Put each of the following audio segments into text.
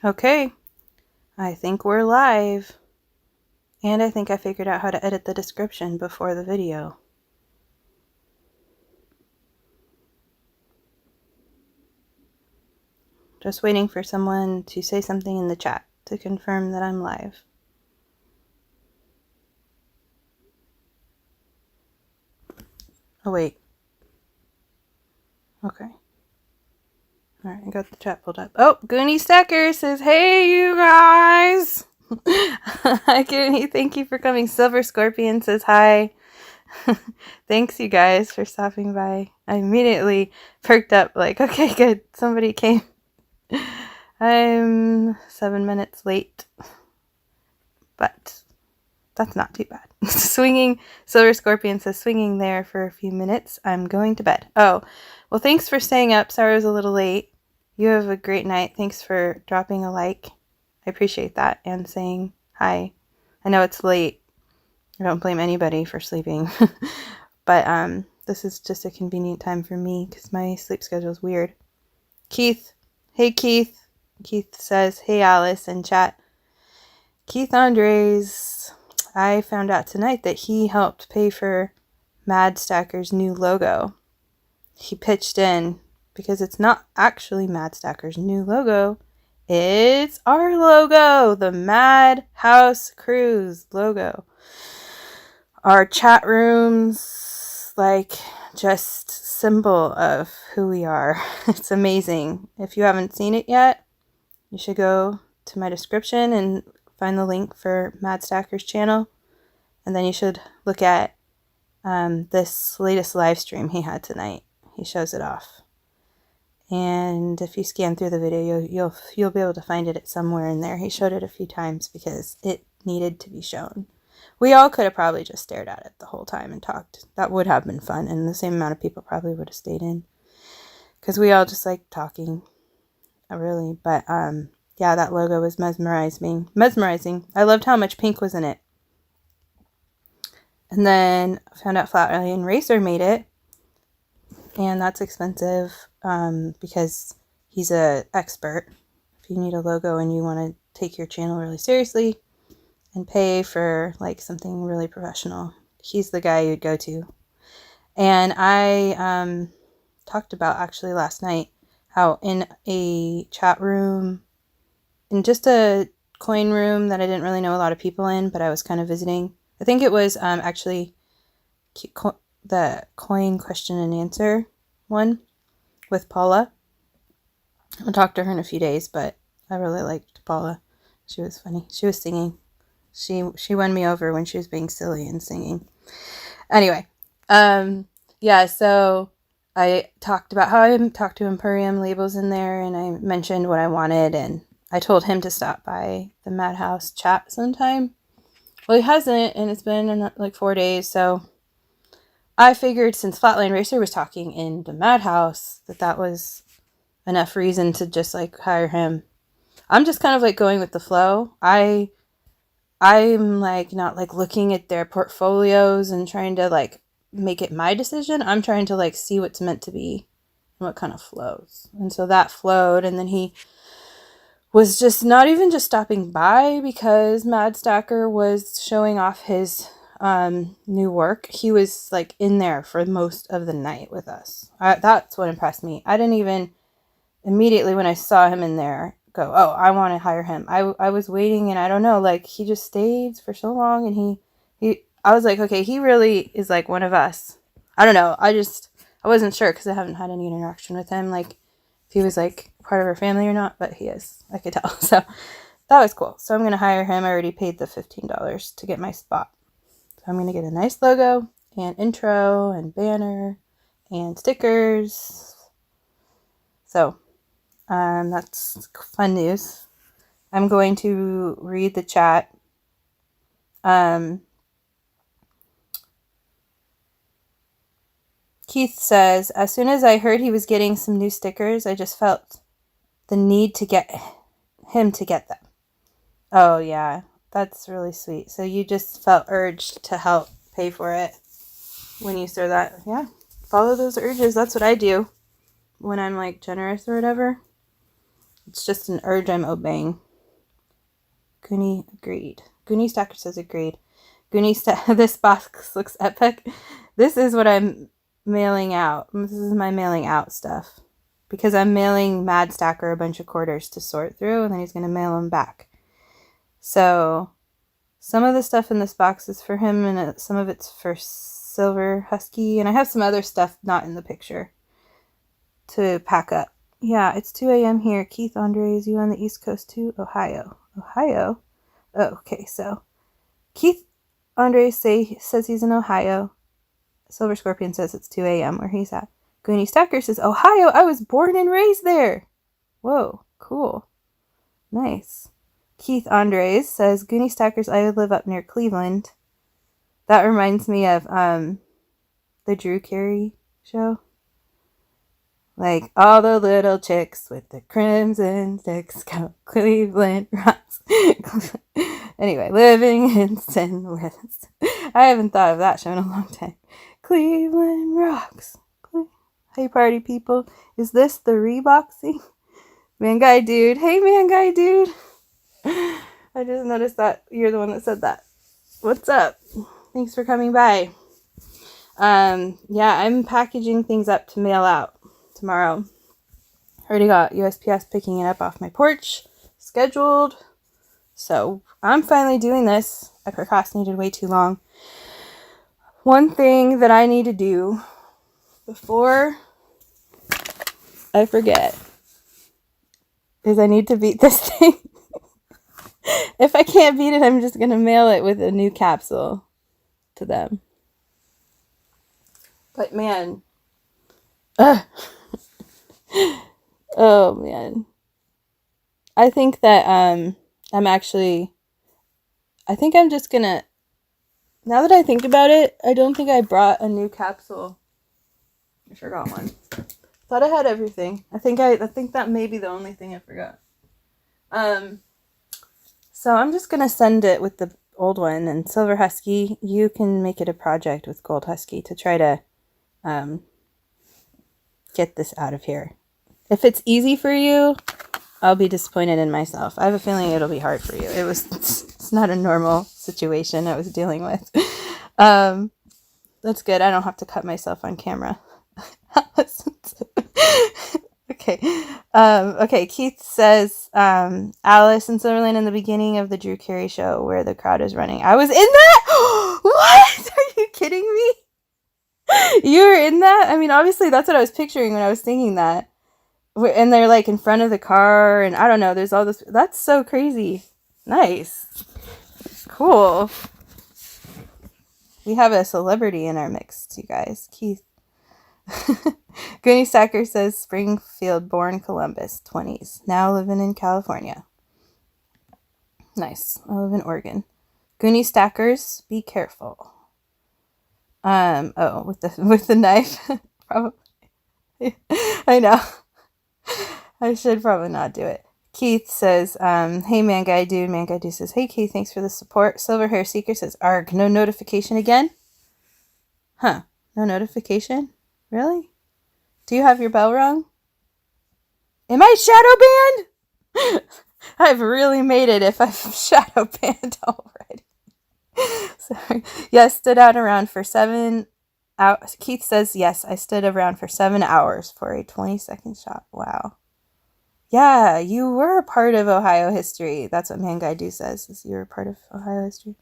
Okay, I think we're live. And I think I figured out how to edit the description before the video. Just waiting for someone to say something in the chat to confirm that I'm live. Oh, wait. Okay. Alright, I got the chat pulled up. Oh, Goonie Stacker says, hey, you guys! Hi, Goonie. Thank you for coming. Silver Scorpion says hi. Thanks, you guys, for stopping by. I immediately perked up like, okay, good. Somebody came. I'm 7 minutes late, but that's not too bad. Swinging, Silver Scorpion says, swinging there for a few minutes. I'm going to bed. Oh, well, thanks for staying up. Sorry I was a little late. You have a great night. Thanks for dropping a like. I appreciate that, and saying hi. I know it's late. I don't blame anybody for sleeping. But this is just a convenient time for me because my sleep schedule is weird. Keith. Hey, Keith. Keith says, hey, Alice, in chat. Keith Andres. I found out tonight that he helped pay for Mad Stacker's new logo. He pitched in because it's not actually Mad Stacker's new logo. It's our logo, the Mad House Cruise logo. Our chat rooms, like, just symbol of who we are. It's amazing. If you haven't seen it yet, you should go to my description and find the link for Mad Stacker's channel. And then you should look at this latest live stream he had tonight. He shows it off. And if you scan through the video, you'll be able to find it somewhere in there. He showed it a few times because it needed to be shown. We all could have probably just stared at it the whole time and talked. That would have been fun, and the same amount of people probably would have stayed in. Because we all just like talking, really. But yeah, that logo was mesmerizing. I loved how much pink was in it. And then I found out Flatline Racer made it. And that's expensive because he's an expert. If you need a logo and you want to take your channel really seriously and pay for like something really professional, he's the guy you'd go to. And I talked about actually last night how in a chat room, in just a coin room that I didn't really know a lot of people in, but I was kind of visiting. I think it was actually the coin question and answer one with Paula. I'll talk to her in a few days, but I really liked Paula. She was funny. She was singing. She won me over when she was being silly and singing. Anyway, yeah, so I talked about how I talked to Imperium Labels in there, and I mentioned what I wanted, and I told him to stop by the Madhouse chat sometime. Well, he hasn't, and it's been like 4 days, so I figured since Flatline Racer was talking in the Madhouse that was enough reason to just like hire him. I'm just kind of like going with the flow. I'm like not like looking at their portfolios and trying to like make it my decision. I'm trying to like see what's meant to be and what kind of flows. And so that flowed, and then he was just not even just stopping by because Mad Stacker was showing off his new work. He was like in there for most of the night with us. That's what impressed me. I didn't even immediately when I saw him in there go, oh, I want to hire him. I was waiting, and I don't know, like he just stayed for so long, and I was like, okay, he really is like one of us. I don't know. I wasn't sure because I haven't had any interaction with him, like if he was like part of our family or not, but he is. I could tell. So that was cool. So I'm going to hire him. I already paid the $15 to get my spot. So I'm going to get a nice logo and intro and banner and stickers. So that's fun news. I'm going to read the chat. Keith says, as soon as I heard he was getting some new stickers, I just felt the need to get him to get them. Oh, yeah. That's really sweet. So you just felt urged to help pay for it when you saw that. Yeah. Follow those urges. That's what I do when I'm like generous or whatever. It's just an urge I'm obeying. Goonie agreed. Goonie Stacker says agreed. This box looks epic. This is what I'm mailing out. This is my mailing out stuff. Because I'm mailing Mad Stacker a bunch of quarters to sort through, and then he's going to mail them back. So, some of the stuff in this box is for him, and some of it's for Silver Husky, and I have some other stuff not in the picture to pack up. Yeah, it's 2 a.m. here. Keith Andre, is you on the East Coast too? Ohio. Oh, okay, so Keith Andre says he's in Ohio. Silver Scorpion says it's 2 a.m. where he's at. Goonie Stacker says, Ohio, I was born and raised there. Whoa, cool. Nice. Keith Andres says, Goonie Stackers, I live up near Cleveland. That reminds me of the Drew Carey show. Like, all the little chicks with the crimson sticks go Cleveland rocks. Anyway, living in St. Louis. I haven't thought of that show in a long time. Cleveland rocks. Hey, party people. Is this the reboxing? Man Guy Dude. Hey, Man Guy Dude. I just noticed that you're the one that said that. What's up? Thanks for coming by. Yeah, I'm packaging things up to mail out tomorrow. Already got USPS picking it up off my porch scheduled. So I'm finally doing this. I procrastinated way too long. One thing that I need to do before I forget is I need to beat this thing. If I can't beat it, I'm just going to mail it with a new capsule to them. But man, oh man, I think that I'm just going to, now that I think about it, I don't think I brought a new capsule. I forgot one. Thought I had everything. I think that may be the only thing I forgot. So I'm just gonna send it with the old one, and Silver Husky, you can make it a project with Gold Husky to try to get this out of here. If it's easy for you, I'll be disappointed in myself. I have a feeling it'll be hard for you. It's not a normal situation I was dealing with. That's good. I don't have to cut myself on camera. Okay. Okay. Keith says, Alice in Silverland in the beginning of the Drew Carey show where the crowd is running. I was in that? What? Are you kidding me? You were in that? I mean, obviously that's what I was picturing when I was thinking that. And they're like in front of the car, and I don't know, there's all this. That's so crazy. Nice. Cool. We have a celebrity in our mix, you guys. Keith. Goonie Stacker says Springfield, born Columbus, 20s. Now living in California. Nice. I live in Oregon. Goonie Stackers, be careful. With the knife. Probably. I know. I should probably not do it. Keith says, hey, Man Guy Dude. Man Guy Dude says, hey, Keith, thanks for the support. Silver Hair Seeker says, arg, no notification again? Huh. No notification? Really? Do you have your bell rung? Am I shadow banned? I've really made it if I'm shadow banned already. Sorry. Yes, stood out around for 7 hours. Keith says, yes, I stood around for 7 hours for a 20-second shot. Wow. Yeah, you were a part of Ohio history. That's what Man Guy Do says, is you were a part of Ohio history.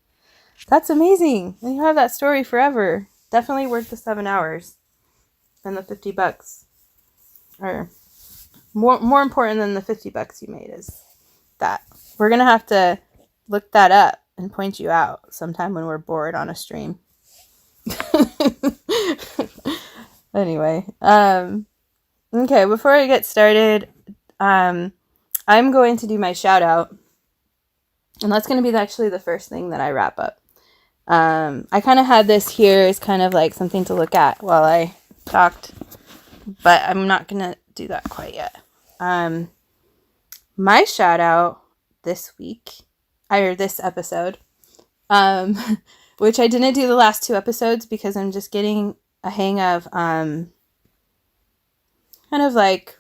That's amazing. And you have that story forever. Definitely worth the 7 hours. And the $50. Or more important than the $50 you made is that. We're going to have to look that up and point you out sometime when we're bored on a stream. Anyway, okay, before I get started, I'm going to do my shout out, and that's going to be actually the first thing that I wrap up. I kind of had this here as kind of like something to look at while I talked, but I'm not going to do that quite yet. My shout out this week, or this episode, which I didn't do the last 2 episodes because I'm just getting a hang of, kind of like,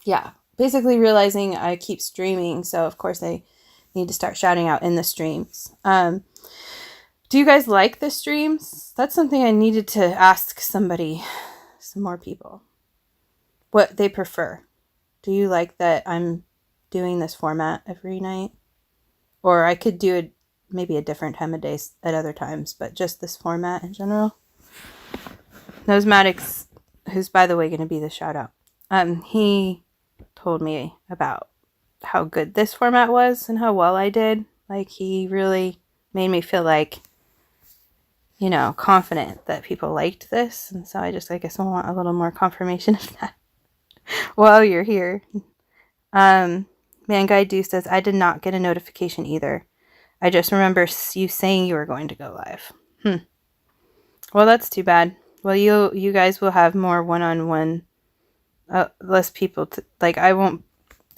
yeah, basically realizing I keep streaming, so of course I need to start shouting out in the streams. Do you guys like the streams? That's something I needed to ask somebody, some more people, what they prefer. Do you like that I'm doing this format every night? Or I could do it maybe a different time of day at other times, but just this format in general. NOSEMATICS, who's by the way going to be the shout out, he told me about how good this format was and how well I did. Like, he really made me feel like, you know, confident that people liked this. And so I guess I want a little more confirmation of that while you're here. Man Guy Do says, I did not get a notification either. I just remember you saying you were going to go live. Well, that's too bad. Well, you guys will have more one-on-one, less people to, like, I won't,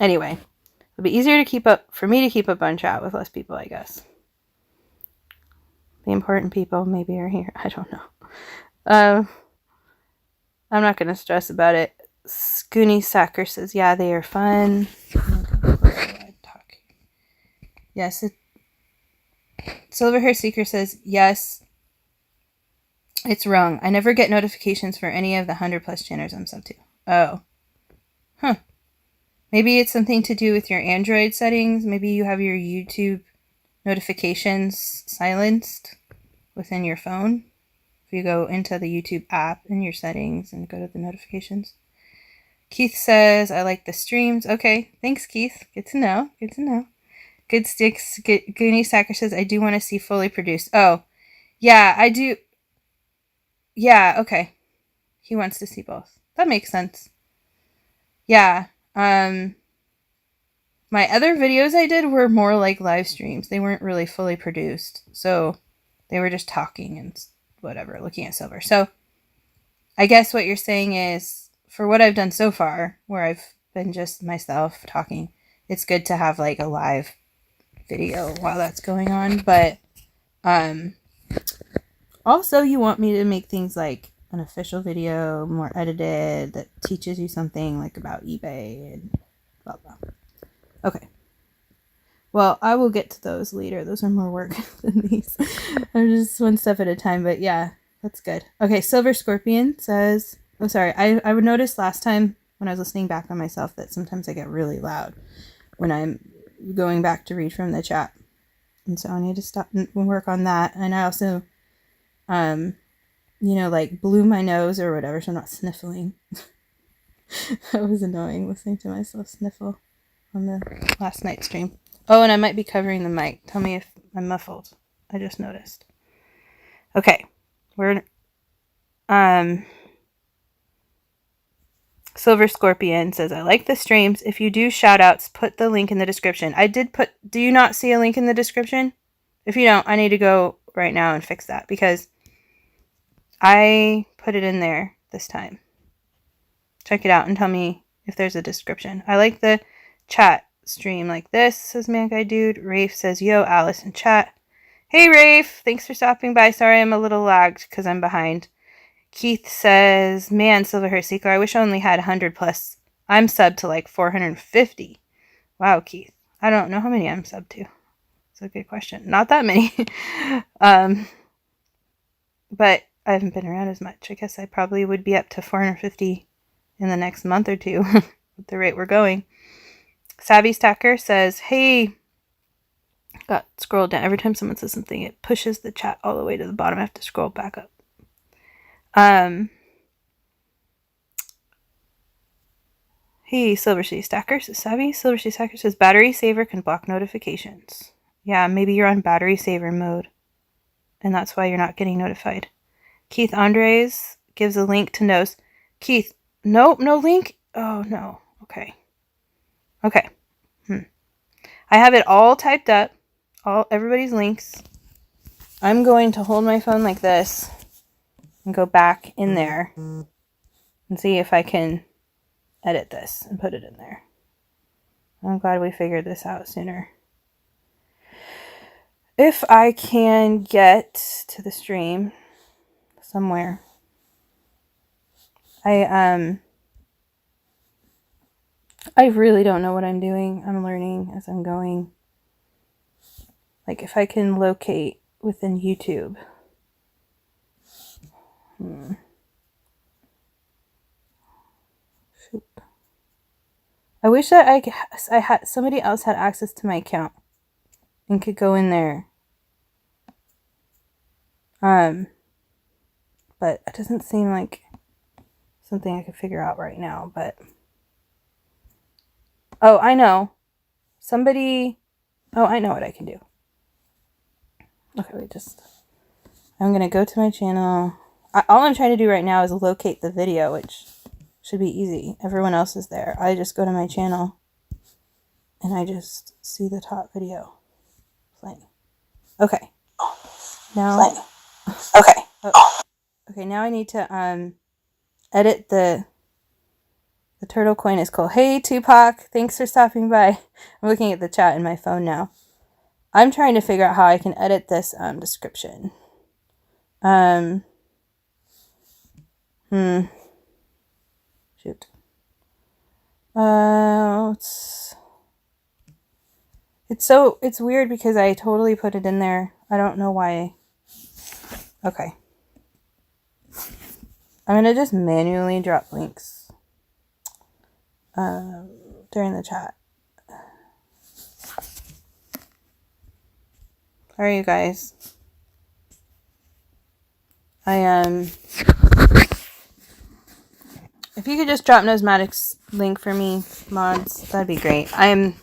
anyway. It'll be easier for me to keep up on chat with less people, I guess. The important people maybe are here. I don't know. I'm not going to stress about it. Scoony Sacker says, yeah, they are fun. Yes. Silver Hair Seeker says, yes, it's wrong. I never get notifications for any of the 100+ channels I'm sub to. Oh. Huh. Maybe it's something to do with your Android settings. Maybe you have your YouTube notifications silenced within your phone. If you go into the YouTube app in your settings and go to the notifications. Keith says, I like the streams. Okay, thanks, Keith. Good to know. Good to know. Good Sticks. Goonie Sacker says, I do want to see fully produced. Oh, yeah, I do. Yeah, okay. He wants to see both. That makes sense. Yeah. My other videos I did were more like live streams. They weren't really fully produced. So they were just talking and whatever, looking at silver. So I guess what you're saying is, for what I've done so far, where I've been just myself talking, it's good to have like a live video while that's going on. But also you want me to make things like an official video, more edited, that teaches you something like about eBay and blah blah. Okay. Well, I will get to those later. Those are more work than these. I'm just one step at a time, but yeah, that's good. Okay, Silver Scorpion says, oh, sorry. I would notice last time when I was listening back on myself that sometimes I get really loud when I'm going back to read from the chat. And so I need to stop and work on that. And I also, like blew my nose or whatever, so I'm not sniffling. That was annoying, listening to myself sniffle on the last night stream. Oh, and I might be covering the mic. Tell me if I'm muffled. I just noticed. Okay. Silver Scorpion says, I like the streams. If you do shout outs, put the link in the description. I did put, do you not see a link in the description? If you don't, I need to go right now and fix that because I put it in there this time. Check it out and tell me if there's a description. I like the chat stream like this, says Man Guy Dude. Rafe says, yo, Alice in chat. Hey, Rafe. Thanks for stopping by. Sorry I'm a little lagged because I'm behind. Keith says, man, Silver Hair Seeker, I wish I only had 100+. I'm subbed to like 450. Wow, Keith. I don't know how many I'm subbed to. It's a good question. Not that many. But I haven't been around as much. I guess I probably would be up to 450 in the next month or two at the rate we're going. Savvy Stacker says, hey, got scrolled down. Every time someone says something, it pushes the chat all the way to the bottom. I have to scroll back up. Hey, Silver Sea Stacker says, Savvy. Silver Sea Stacker says, battery saver can block notifications. Yeah, maybe you're on battery saver mode, and that's why you're not getting notified. Keith Andres gives a link to Nose. Keith, nope, no link? Oh, no. Okay. I have it all typed up, everybody's links. I'm going to hold my phone like this and go back in there and see if I can edit this and put it in there. I'm glad we figured this out sooner. If I can get to the stream somewhere, I really don't know what I'm doing. I'm learning as I'm going. Like, if I can locate within YouTube. Shoot. I wish that I had somebody else had access to my account and could go in there. But it doesn't seem like something I could figure out right now, but oh, I know. I know what I can do. Okay, I'm going to go to my channel. All I'm trying to do right now is locate the video, which should be easy. Everyone else is there. I just go to my channel and I just see the top video playing. Okay. Now, okay, now I need to edit the turtle coin is cool. Hey, Tupac, thanks for stopping by. I'm looking at the chat in my phone now. I'm trying to figure out how I can edit this description. Shoot. It's weird because I totally put it in there. I don't know why. Okay. I'm going to just manually drop links during the chat. Sorry, you guys. If you could just drop NOSEMATICS link for me, mods, that'd be great. I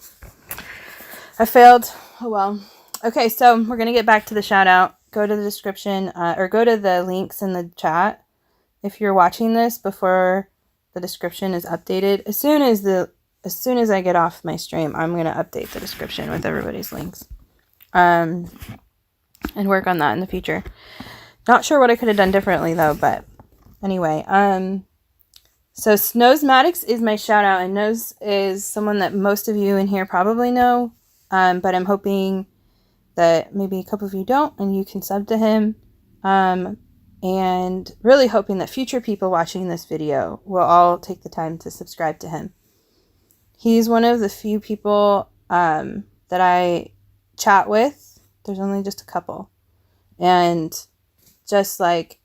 failed. Oh well. Okay, so we're going to get back to the shout out. Go to the description, or go to the links in the chat. If you're watching this before the description is updated, as soon as I get off my stream, I'm going to update the description with everybody's links. And work on that in the future. Not sure what I could have done differently though, but anyway, so NOSEMATICS is my shout out, and Nose is someone that most of you in here probably know, but I'm hoping that maybe a couple of you don't, and you can sub to him, and really hoping that future people watching this video will all take the time to subscribe to him. He's one of the few people that I chat with. There's only just a couple, and just like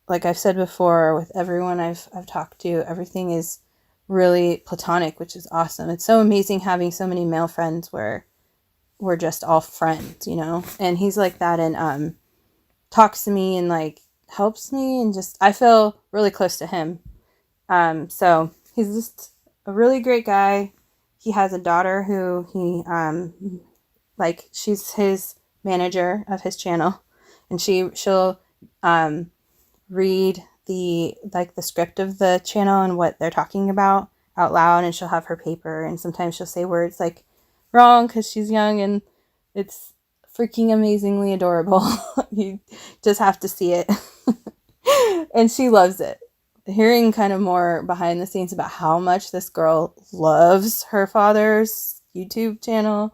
I've said before, with everyone I've talked to, everything is really platonic, which is awesome. It's so amazing having so many male friends where we're just all friends, you know. And he's like that, and talks to me and like helps me, and just I feel really close to him. So he's just a really great guy. He has a daughter who she's his manager of his channel, and she'll read the script of the channel and what they're talking about out loud, and she'll have her paper, and sometimes she'll say words like wrong because she's young, and it's freaking amazingly adorable. You just have to see it. And she loves it. Hearing kind of more behind the scenes about how much this girl loves her father's YouTube channel,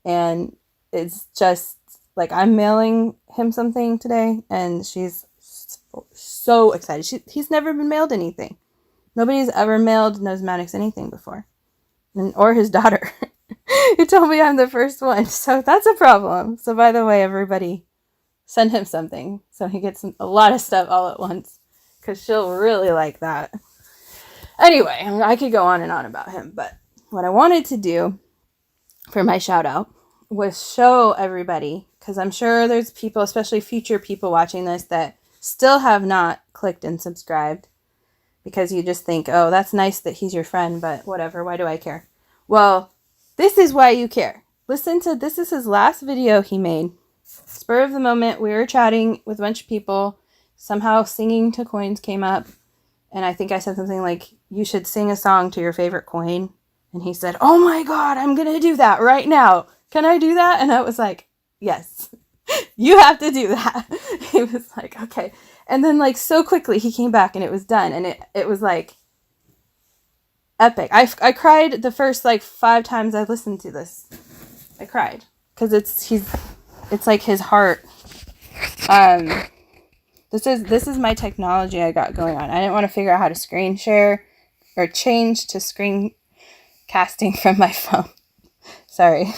and it's just like I'm mailing him something today, and she's so excited. He's never been mailed anything. Nobody's ever mailed NOSEMATICS anything before, or his daughter. He told me I'm the first one, so that's a problem. So by the way, everybody, send him something so he gets a lot of stuff all at once, because she'll really like that. Anyway, I could go on and on about him, but what I wanted to do for my shout out was show everybody, because I'm sure there's people, especially future people watching this, that still have not clicked and subscribed, because you just think, oh, that's nice that he's your friend, but whatever, why do I care? Well, this is why you care. Listen to, this is his last video he made. Spur of the moment, we were chatting with a bunch of people. Somehow singing to coins came up, and I think I said something like, you should sing a song to your favorite coin. And he said, oh my god, I'm gonna do that right now. Can I do that? And I was like, yes, you have to do that. He was like, okay. And then like so quickly he came back and it was done, and it was like epic. I cried the first like 5 times I listened to this. I cried because it's like his heart. This is my technology I got going on. I didn't want to figure out how to screen share or change to screen casting from my phone. Sorry.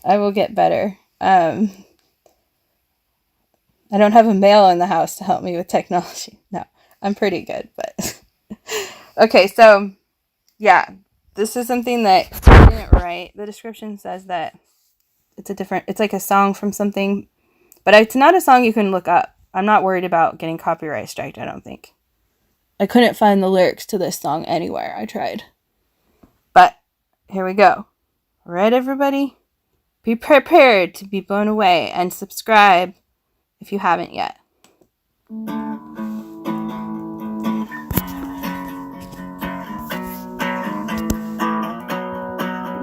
I will get better. I don't have a male in the house to help me with technology. No, I'm pretty good, but okay, so yeah, this is something that I didn't write. The description says that it's like a song from something, but it's not a song you can look up. I'm not worried about getting copyright striked, I don't think. I couldn't find the lyrics to this song anywhere. I tried. But here we go. All right, everybody? Be prepared to be blown away and subscribe if you haven't yet.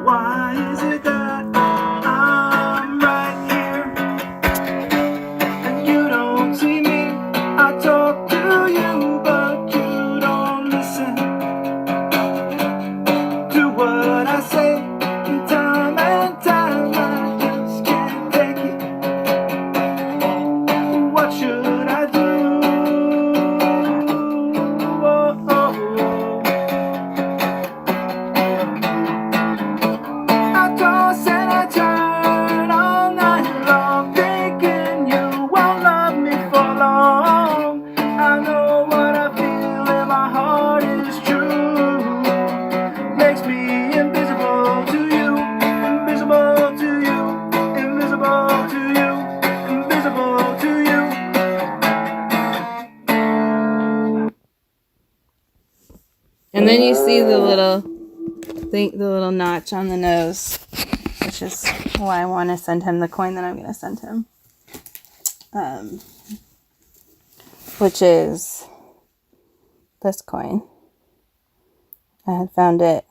Why is it that I'm right here and you don't see me? I talk to you, but you don't listen to what I say. And time I just can't take it. What should I do? Oh, oh, oh. I toss and I turn all night long, thinking you won't love me for long. I know what I feel and my heart is true. Makes me invisible to you, invisible to you, invisible to you, invisible to you. And then you see the little notch on the nose, which is why I want to send him the coin that I'm going to send him. Which is this coin. I had found it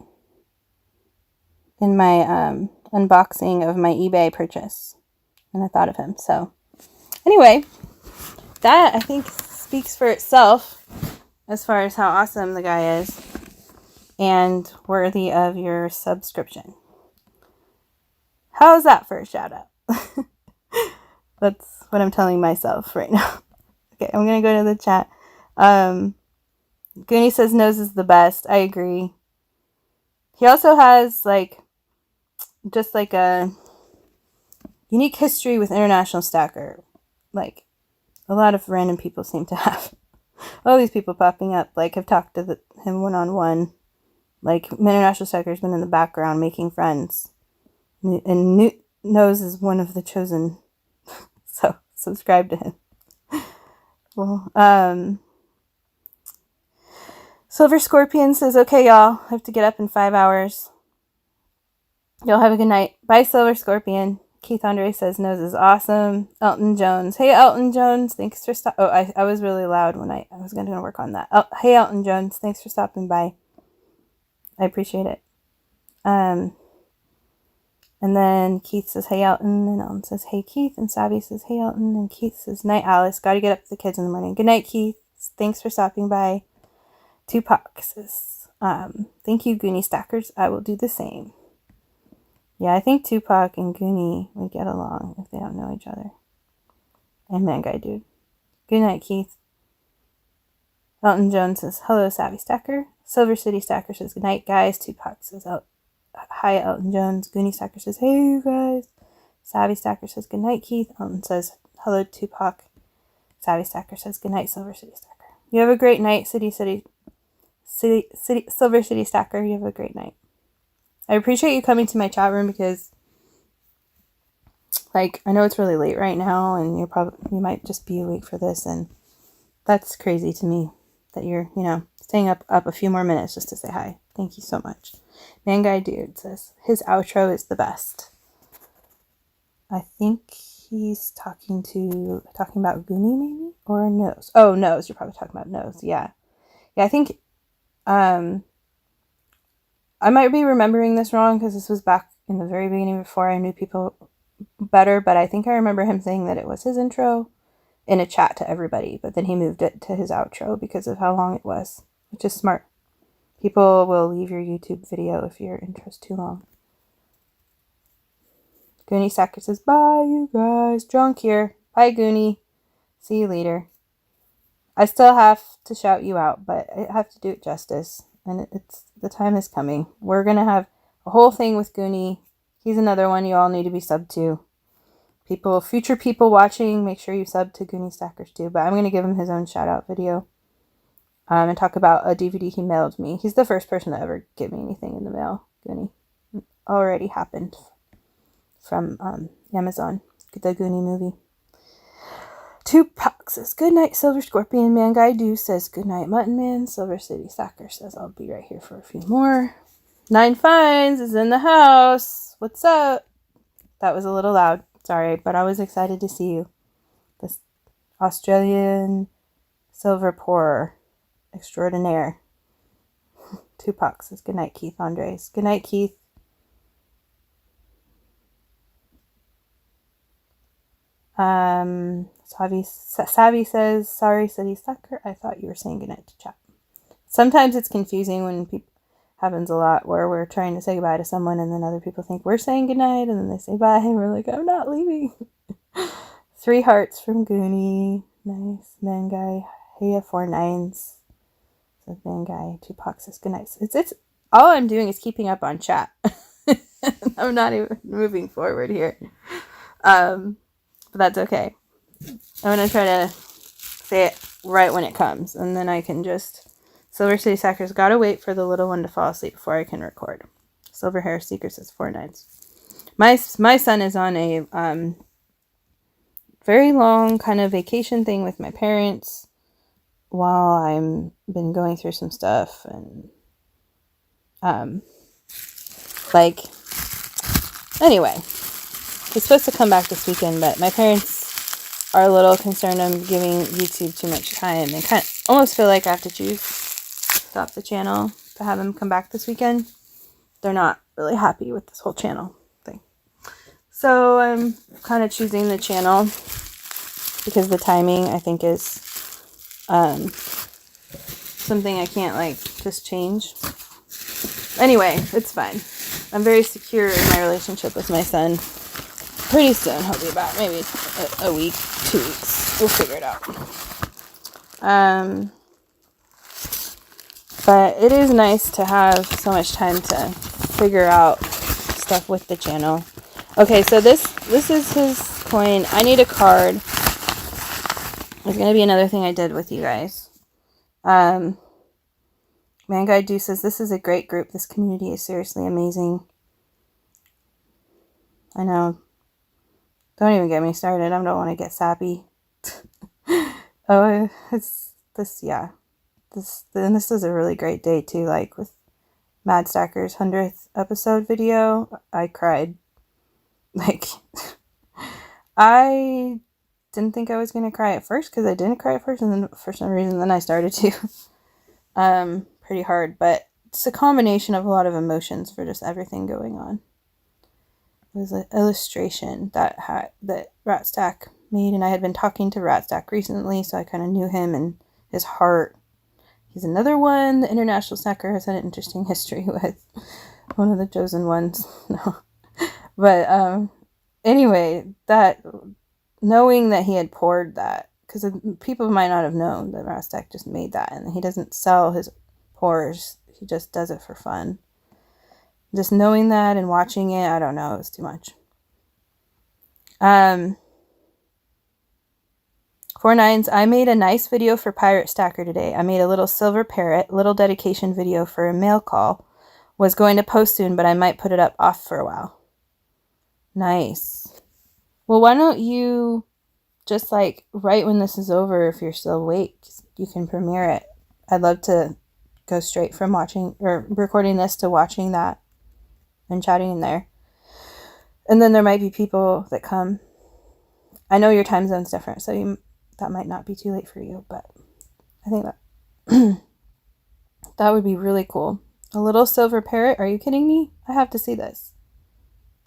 in my unboxing of my eBay purchase, and I thought of him. So anyway, that I think speaks for itself as far as how awesome the guy is and worthy of your subscription. How's that for a shout out? That's what I'm telling myself right now. Okay, I'm going to go to the chat. Goonie says Nose is the best. I agree. He also has just a unique history with International Stacker. Like a lot of random people seem to have. All these people popping up. I've talked to him one-on-one. International Stacker's been in the background making friends. And Nose is one of the chosen. So subscribe to him. Well, Silver Scorpion says, okay, y'all, I have to get up in 5 hours. Y'all have a good night. Bye, Silver Scorpion. Keith Andre says, Nose is awesome. Elton Jones. Hey, Elton Jones. Thanks for stopping. Oh, I was really loud when I was going to work on that. Oh, hey, Elton Jones. Thanks for stopping by. I appreciate it. And then Keith says, hey, Elton. And Elton says, hey, Keith. And Savvy says, hey, Elton. And Keith says, night, Alice. Got to get up with the kids in the morning. Good night, Keith. Thanks for stopping by. Tupac says, thank you, Goonie Stackers. I will do the same. Yeah, I think Tupac and Goonie would get along if they don't know each other. And Man Guy Dude. Good night, Keith. Elton Jones says, hello, Savvy Stacker. Silver City Stacker says, good night, guys. Tupac says, hi, Elton Jones. Goonie Stacker says, hey, you guys. Savvy Stacker says, good night, Keith. Elton says, hello, Tupac. Savvy Stacker says, good night, Silver City Stacker. You have a great night, Silver City Stacker. You have a great night. I appreciate you coming to my chat room because, I know it's really late right now, and you might just be awake for this, and that's crazy to me that you're, staying up a few more minutes just to say hi. Thank you so much. Man Guy Dude says his outro is the best. I think he's talking about Goonie maybe, or Nose. Oh, Nose. You're probably talking about Nose. Yeah. I think. I might be remembering this wrong because this was back in the very beginning before I knew people better, but I think I remember him saying that it was his intro in a chat to everybody, but then he moved it to his outro because of how long it was, which is smart. People will leave your YouTube video if your intro's too long. Goonie Stacker says, bye, you guys. Drunk here. Bye, Goonie. See you later. I still have to shout you out, but I have to do it justice. and the time is coming. We're gonna have a whole thing with Goonie. He's another one you all need to be subbed to. Future people watching, make sure you sub to Goonie Stackers too. But I'm gonna give him his own shout out video. And talk about a DVD he mailed me. He's the first person to ever give me anything in the mail. Goonie. Already happened from Amazon. The Goonie movie. Tupac says, good night, Silver Scorpion. Man Guy Do says, good night, Mutton Man. Silver City Stacker says, I'll be right here for a few more. Nine Fines is in the house. What's up? That was a little loud. Sorry, but I was excited to see you. This Australian silver pourer extraordinaire. Tupac says, good night, Keith Andres. Good night, Keith. Savvy says, sorry, City Sucker. I thought you were saying goodnight to chat. Sometimes it's confusing when happens a lot where we're trying to say goodbye to someone and then other people think we're saying goodnight and then they say bye and we're like, I'm not leaving. 3 hearts from Goonie. Nice. Man Guy. Heya 4 9s. Says Man Guy. Tupac says goodnight. It's all I'm doing is keeping up on chat. I'm not even moving forward here. But that's okay. I'm going to try to say it right when it comes. And then I can just... Silver City Sackers gotta wait for the little one to fall asleep before I can record. Silver Hair Seeker says 4 9s. My son is on a very long kind of vacation thing with my parents while I'm been going through some stuff and anyway, he's supposed to come back this weekend, but my parents are a little concerned I'm giving YouTube too much time. They kind of almost feel like I have to stop the channel to have him come back this weekend. They're not really happy with this whole channel thing. So I'm kind of choosing the channel because the timing I think is something I can't just change. Anyway, it's fine. I'm very secure in my relationship with my son. Pretty soon, he'll be about maybe a week, 2 weeks. We'll figure it out. But it is nice to have so much time to figure out stuff with the channel. Okay, so this is his coin. I need a card. There's going to be another thing I did with you guys. Man Guy Do says, this is a great group. This community is seriously amazing. I know. Don't even get me started. I don't want to get sappy. Oh, it's this, yeah. This is a really great day too, with Mad Stacker's 100th episode video. I cried. I didn't think I was going to cry at first because I didn't cry at first, and then for some reason then I started to. Pretty hard, but it's a combination of a lot of emotions for just everything going on. It was an illustration that Ratstack made, and I had been talking to Ratstack recently, so I kind of knew him and his heart. He's another one the International Snacker has had an interesting history with. One of the chosen ones. No. But anyway, that knowing that he had poured that, because people might not have known that Ratstack just made that, and he doesn't sell his pours. He just does it for fun. Just knowing that and watching it, I don't know, it was too much. 4 9s, I made a nice video for Pirate Stacker today. I made a little silver parrot, little dedication video for a mail call. Was going to post soon, but I might put it up off for a while. Nice. Well, why don't you just right when this is over, if you're still awake, you can premiere it. I'd love to go straight from watching or recording this to watching that and chatting in there. And then there might be people that come. I know your time zone's different, so that might not be too late for you, but I think that that would be really cool. A little silver parrot? Are you kidding me? I have to see this.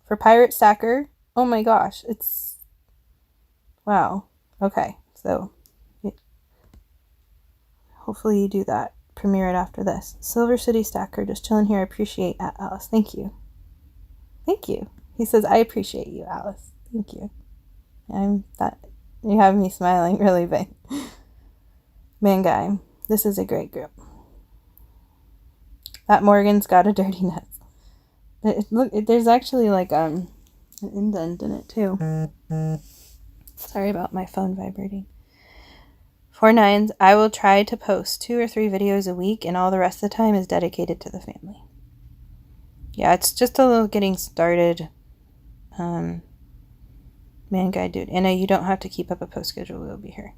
For Pirate Stacker? Oh my gosh, it's... Wow. Okay, so hopefully you do that. Premiere it after this. Silver City Stacker, just chilling here. I appreciate Alice. Thank you. Thank you. He says, I appreciate you, Alice. Thank you. You have me smiling really big. Man Guy, this is a great group. That Morgan's got a dirty nuts. Look, there's actually like an indent in it too. Sorry about my phone vibrating. 49s, I will try to post 2 or 3 videos a week, and all the rest of the time is dedicated to the family. Yeah, it's just a little getting started. Man, guy, dude. Anna, you don't have to keep up a post schedule. We'll be here.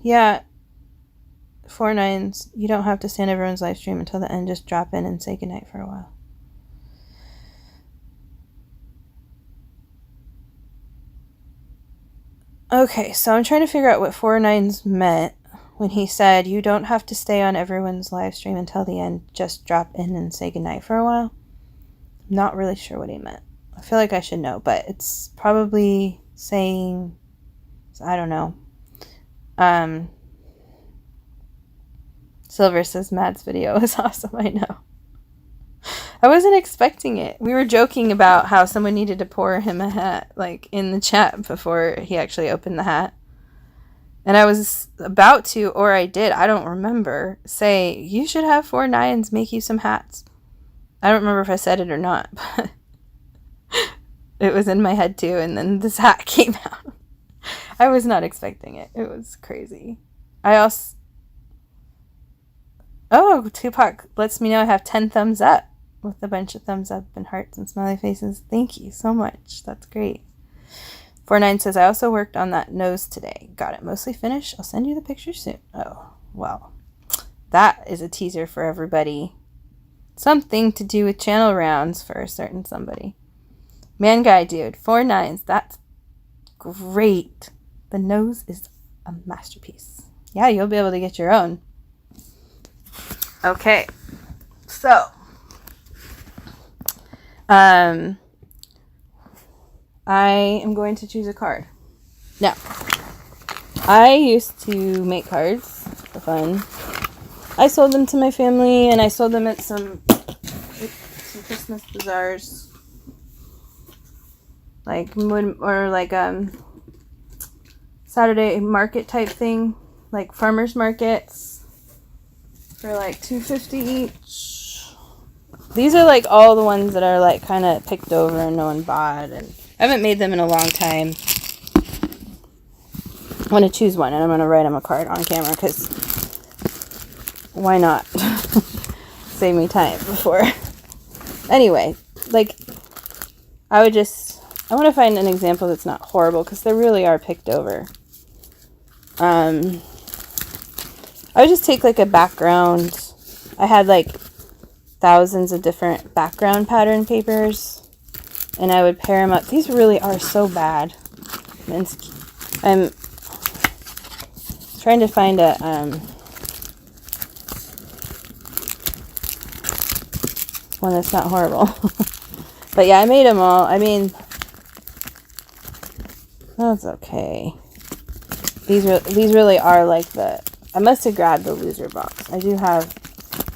Yeah. 49s, you don't have to stand everyone's live stream until the end. Just drop in and say goodnight for a while. Okay, so I'm trying to figure out what 49s meant when he said you don't have to stay on everyone's live stream until the end. Just drop in and say goodnight for a while. I'm not really sure what he meant. I feel like I should know, but it's probably saying, I don't know. Silver says Matt's video is awesome. I know. I wasn't expecting it. We were joking about how someone needed to pour him a hat, like, in the chat before he actually opened the hat. And I was about to, or I did, I don't remember, say, you should have 49s make you some hats. I don't remember if I said it or not, but it was in my head too, and then this hat came out. I was not expecting it. It was crazy. Oh, Tupac lets me know I have 10 thumbs up with a bunch of thumbs up and hearts and smiley faces. Thank you so much. That's great. 49 says, I also worked on that nose today. Got it mostly finished. I'll send you the picture soon. Oh, well. That is a teaser for everybody. Something to do with channel rounds for a certain somebody. Man guy dude. 49s. That's great. The nose is a masterpiece. Yeah, you'll be able to get your own. Okay. So. I am going to choose a card. Now, I used to make cards for fun. I sold them to my family, and I sold them at some Christmas bazaars, like Saturday market type thing, like farmers markets, for like $2.50 each. These are like all the ones that are like kind of picked over and no one bought, and I haven't made them in a long time. I want to choose one, and I'm going to write him a card on camera, because why not? Save me time before. Anyway, like, I want to find an example that's not horrible, because they really are picked over. I would just take like a background. I had like thousands of different background pattern papers, and I would pair them up. These really are so bad. I'm trying to find a one that's not horrible. But yeah, I made them all. I mean, that's okay. These really are like I must have grabbed the loser box. I do have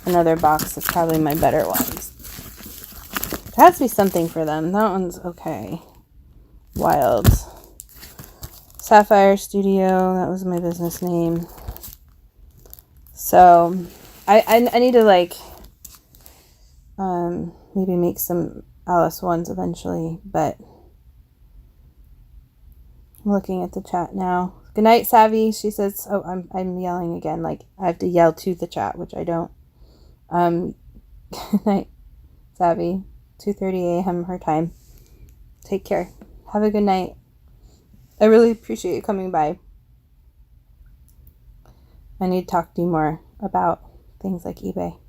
another box that's probably my better ones. There has to be something for them. That one's okay. Wild. Sapphire Studio, that was my business name. So, I need to like, maybe make some Alice ones eventually, but I'm looking at the chat now. Good night, Savvy. She says, oh, I'm yelling again. Like, I have to yell to the chat, which I don't. Good night, Savvy. 2:30 a.m. her time. Take care. Have a good night. I really appreciate you coming by. I need to talk to you more about things like eBay.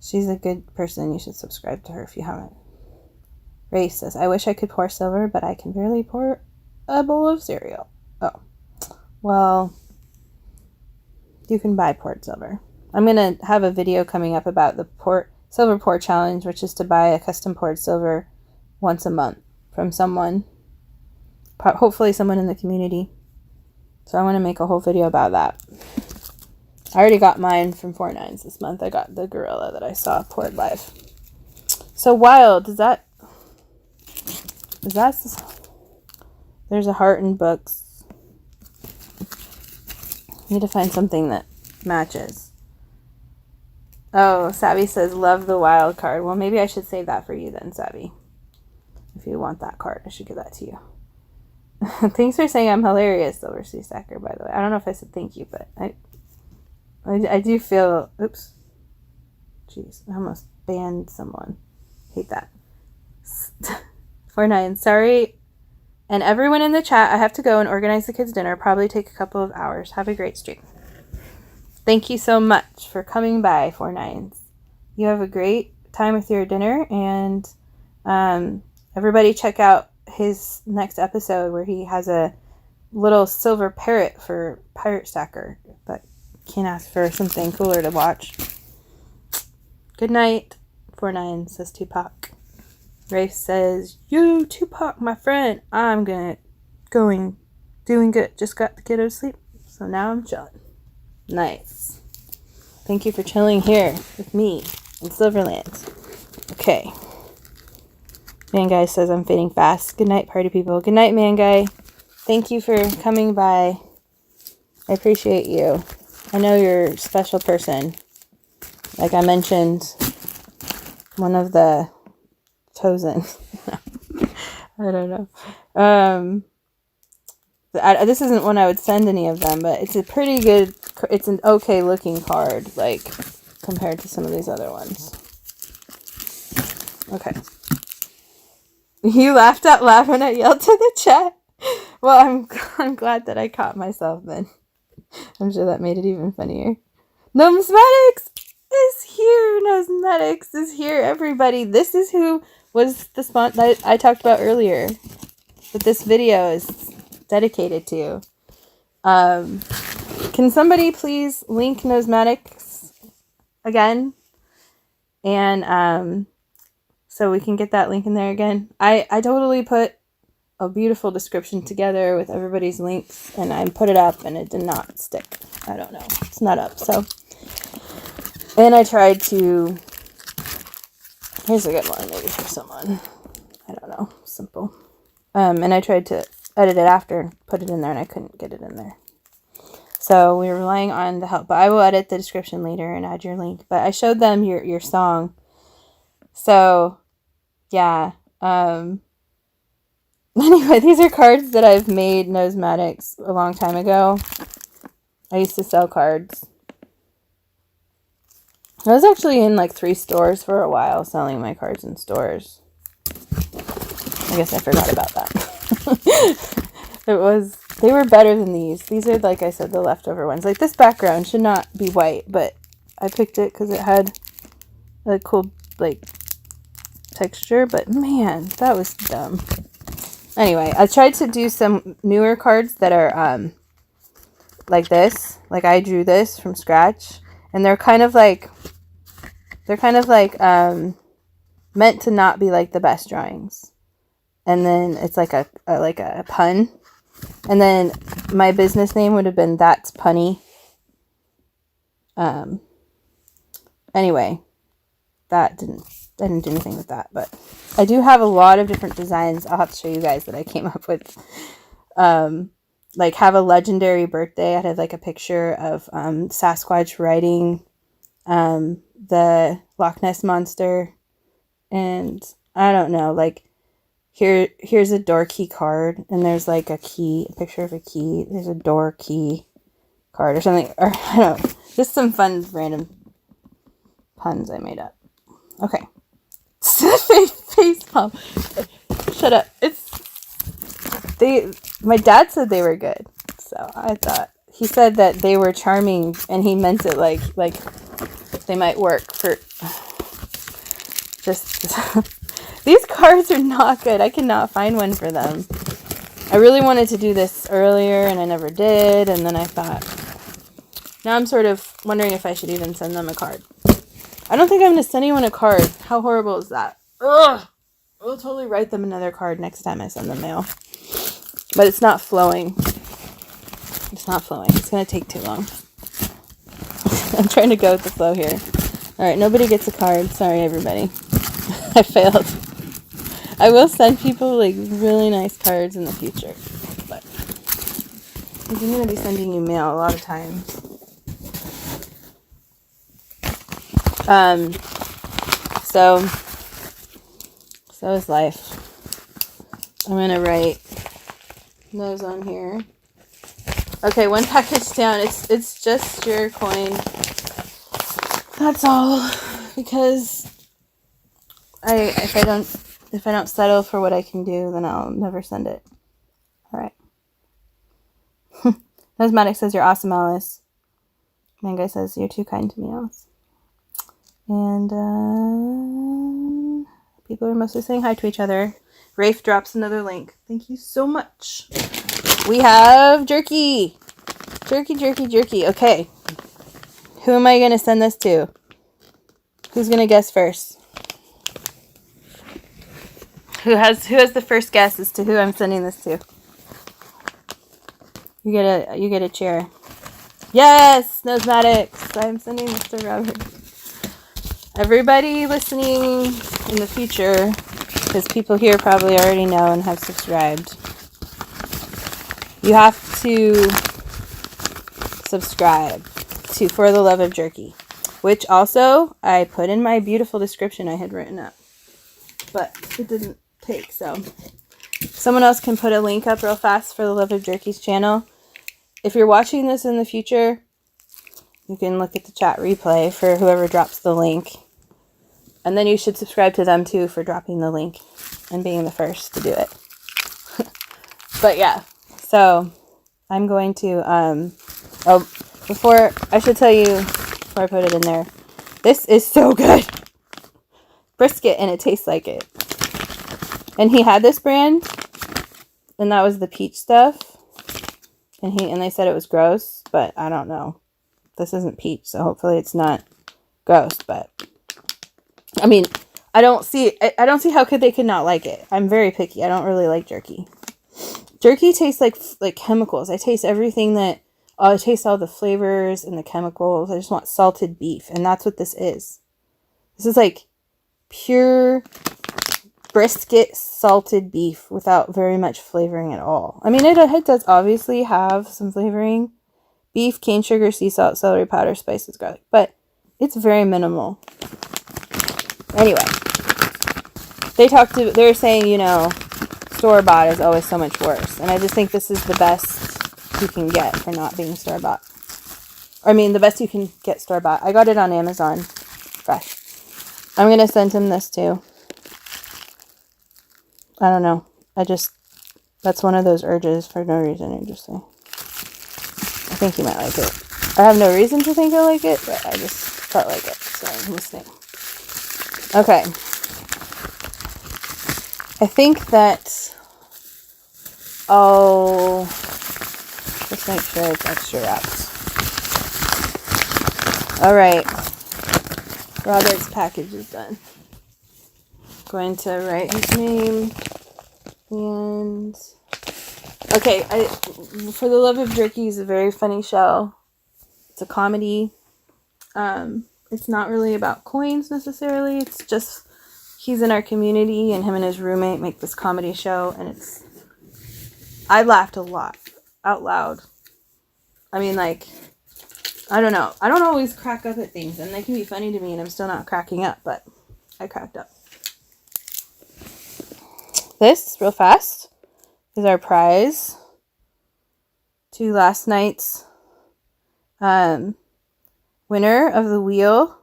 She's a good person. You should subscribe to her if you haven't. Ray says, I wish I could pour silver, but I can barely pour a bowl of cereal. Oh. Well, you can buy poured silver. I'm going to have a video coming up about the silver pour challenge, which is to buy a custom poured silver once a month from someone. Hopefully someone in the community. So I want to make a whole video about that. I already got mine from 49s this month. I got the gorilla that I saw poured live. So wild. There's a heart in books. Need to find something that matches. Oh, Savvy says, love the wild card. Well, maybe I should save that for you then, Savvy. If you want that card, I should give that to you. Thanks for saying I'm hilarious, Silver Sea Stacker, by the way. I don't know if I said thank you, but I do feel... Oops. Jeez, I almost banned someone. Hate that. 49, sorry. And everyone in the chat, I have to go and organize the kids' dinner. Probably take a couple of hours. Have a great stream. Thank you so much for coming by, 49s. You have a great time with your dinner, and everybody check out his next episode where he has a little silver parrot for Pirate Stacker, but can't ask for something cooler to watch. Good night, 49, says Tupac. Rafe says, you, Tupac, my friend, I'm doing good. Just got the kiddo to sleep, so now I'm chilling. Nice. Thank you for chilling here with me in Silverland. Okay. Man Guy says I'm fading fast. Good night, party people. Good night, Man Guy. Thank you for coming by. I appreciate you. I know you're a special person. Like I mentioned, one of the chosen. I don't know. This isn't one I would send any of them, but it's a pretty good, it's an okay looking card, like, compared to some of these other ones. Okay. You laughed out loud when I yelled to the chat. Well, I'm glad that I caught myself then. I'm sure that made it even funnier. NOSEMATICS is here. NOSEMATICS is here, everybody. This is who was the sponsor that I talked about earlier, that this video is dedicated to. Can somebody please link NOSEMATICS again? And so we can get that link in there again. I totally put a beautiful description together with everybody's links, and I put it up and it did not stick. I don't know. It's not up. So, and I tried to, here's a good one maybe for someone. I don't know. Simple. And I tried to edit it after and put it in there, and I couldn't get it in there. So we were relying on the help, but I will edit the description later and add your link. But I showed them your song. So yeah. Anyway, these are cards that I've made NOSEMATICS a long time ago. I used to sell cards. I was actually in like 3 stores for a while, selling my cards in stores. I guess I forgot about that. They were better than these. These are, like I said, the leftover ones. Like, this background should not be white, but I picked it because it had a cool, like, texture. But man, that was dumb. Anyway, I tried to do some newer cards that are like this. Like, I drew this from scratch, and they're kind of like meant to not be like the best drawings. And then it's like a pun. And then my business name would have been That's Punny. Anyway, I didn't do anything with that, but I do have a lot of different designs I'll have to show you guys that I came up with. Like, have a legendary birthday. I had like a picture of Sasquatch riding the Loch Ness Monster, and I don't know, like, here's a door key card, and there's like a picture of a key. There's a door key card or something, or I don't know, just some fun random puns I made up. Okay. Face palm. Shut up. My dad said they were good, so I thought, he said that they were charming, and he meant it like they might work for just these cards are not good. I cannot find one for them. I really wanted to do this earlier, and I never did, and then I thought, now I'm sort of wondering if I should even send them a card. I don't think I'm going to send anyone a card. How horrible is that? Ugh! I'll totally write them another card next time I send them mail. But it's not flowing. It's not flowing. It's going to take too long. I'm trying to go with the flow here. Alright, nobody gets a card. Sorry, everybody. I failed. I will send people, like, really nice cards in the future. But I'm going to be sending you mail a lot of times. So is life. I'm going to write those on here. Okay, one package down. It's just your coin. That's all. Because if I don't settle for what I can do, then I'll never send it. All right. NOSEMATICS says you're awesome, Alice. Mango says you're too kind to me, Alice. And people are mostly saying hi to each other. Rafe drops another link. Thank you so much. We have jerky. Jerky. Okay. Who am I going to send this to? Who's going to guess first? Who has the first guess as to who I'm sending this to? You get a chair. Yes, NOSEMATICS. I'm sending this to Robert. Everybody listening in the future, because people here probably already know and have subscribed, you have to subscribe to For the Love of Jerky, which also I put in my beautiful description I had written up, but it didn't take, so someone else can put a link up real fast for the Love of Jerky's channel. If you're watching this in the future, you can look at the chat replay for whoever drops the link. And then you should subscribe to them too for dropping the link and being the first to do it. But yeah, so I'm going to, before I put it in there, this is so good. Brisket, and it tastes like it. And he had this brand, and that was the peach stuff. And they said it was gross, but I don't know. This isn't peach, so hopefully it's not gross, but I mean, I don't see how they could not like it. I'm very picky. I don't really like jerky. Jerky tastes like chemicals. I taste everything that I taste all the flavors and the chemicals. I just want salted beef, and that's what this is. This is like pure brisket salted beef without very much flavoring at all. I mean, it does obviously have some flavoring. Beef, cane sugar, sea salt, celery powder, spices, garlic. But it's very minimal. Anyway. They were saying, store-bought is always so much worse. And I just think this is the best you can get for not being store-bought. I mean, the best you can get store-bought. I got it on Amazon fresh. I'm going to send him this too. I don't know. That's one of those urges for no reason. I think you might like it. I have no reason to think I like it, but I just felt like it, so I'm listening. Okay. I think that I'll just make sure it's extra wrapped. Alright. Robert's package is done. Going to write his name. And okay, For the Love of Jerky is a very funny show. It's a comedy. It's not really about coins necessarily. It's just he's in our community and him and his roommate make this comedy show, and I laughed a lot out loud. I mean, I don't know. I don't always crack up at things, and they can be funny to me, and I'm still not cracking up, but I cracked up. This, real fast, is our prize to last night's winner of the Wheel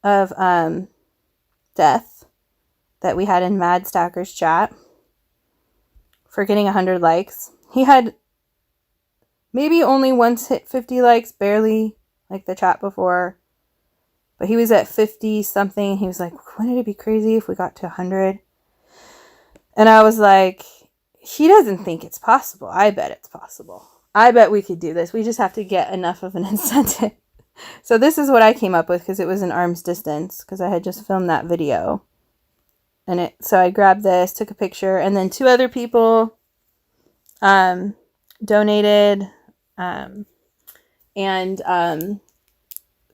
of Death that we had in Mad Stacker's chat for getting 100 likes. He had maybe only once hit 50 likes, barely, like the chat before. But he was at 50 something. He was like, wouldn't it be crazy if we got to 100? And I was like, he doesn't think it's possible. I bet it's possible. I bet we could do this. We just have to get enough of an incentive. So this is what I came up with because it was an arm's distance because I had just filmed that video. So I grabbed this, took a picture, and then 2 other people donated.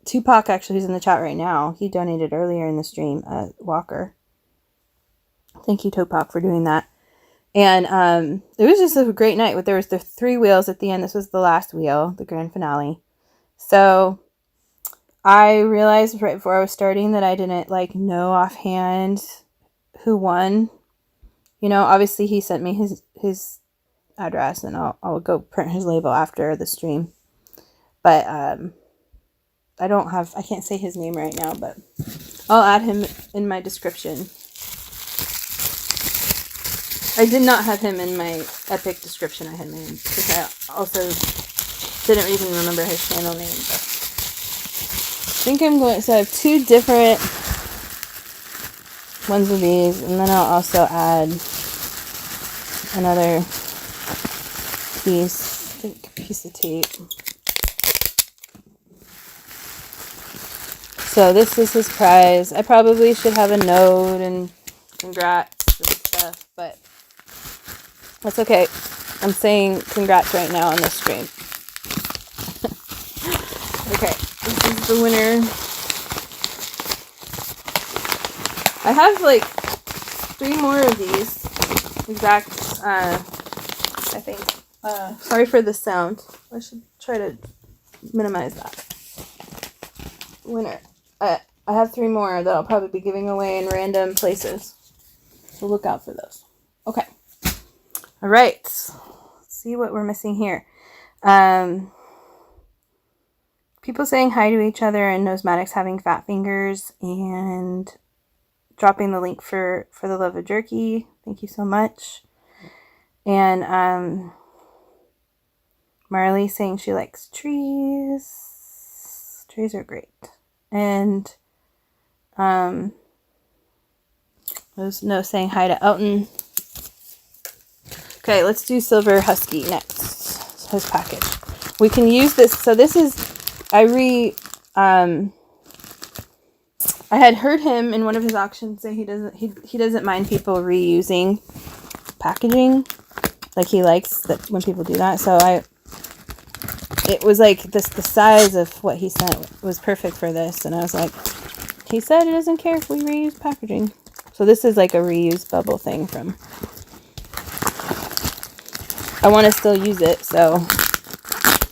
Tupac actually is in the chat right now. He donated earlier in the stream, Walker. Thank you, Tupac, for doing that. And it was just a great night. There was the 3 wheels at the end. This was the last wheel, the grand finale. So I realized right before I was starting that I didn't like know offhand who won. You know, obviously he sent me his address, and I'll go print his label after the stream. But I can't say his name right now, but I'll add him in my description. I did not have him in my epic description. I had my name because I also didn't even remember his channel name. But I think I'm going. So I have 2 different ones of these, and then I'll also add another piece of tape. So this is his prize. I probably should have a note and congrats and stuff, but that's okay. I'm saying congrats right now on this stream. Okay, this is the winner. I have like 3 more of these exact, I think. Sorry for the sound. I should try to minimize that. Winner. I have 3 more that I'll probably be giving away in random places. So look out for those. Okay. All right. Let's see what we're missing here. People saying hi to each other, and NOSEMATICS having fat fingers, and dropping the link for the love of jerky. Thank you so much. And Marley saying she likes trees. Trees are great. And there's no saying hi to Elton. Okay, let's do Silver Husky next. His package. We can use this. So this is, I had heard him in one of his auctions say he doesn't mind people reusing packaging. Like he likes that when people do that. So it was like the size of what he sent was perfect for this, and I was like, he said he doesn't care if we reuse packaging. So this is like a reuse bubble thing from. I want to still use it, so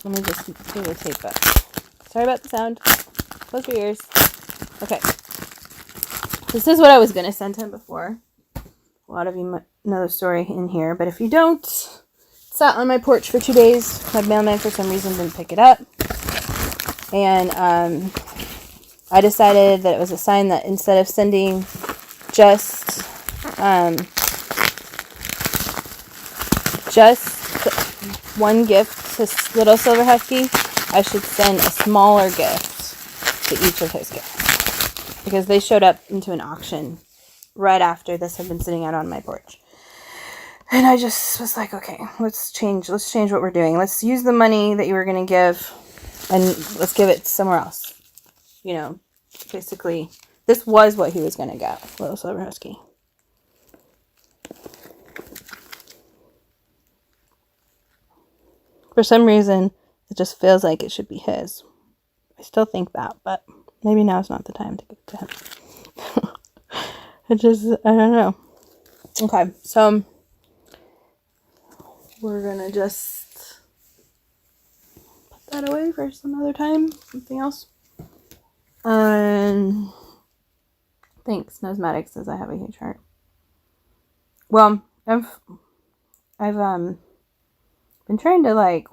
let me just do the tape up. Sorry about the sound. Close your ears. Okay. This is what I was going to send him before. A lot of you might know the story in here, but if you don't, it sat on my porch for 2 days. My mailman, for some reason, didn't pick it up. And I decided that it was a sign that instead of sending just one gift to Little Silver Husky, I should send a smaller gift to each of his gifts. Because they showed up into an auction right after this had been sitting out on my porch. And I just was like, okay, let's change what we're doing. Let's use the money that you were going to give and let's give it somewhere else. You know, basically, this was what he was going to get, Little Silver Husky. For some reason, it just feels like it should be his. I still think that, but maybe now's not the time to give it to him. I don't know. Okay, so we're gonna just put that away for some other time. Something else. Thanks, NOSEMATICS says I have a huge heart. Well, I've been trying to like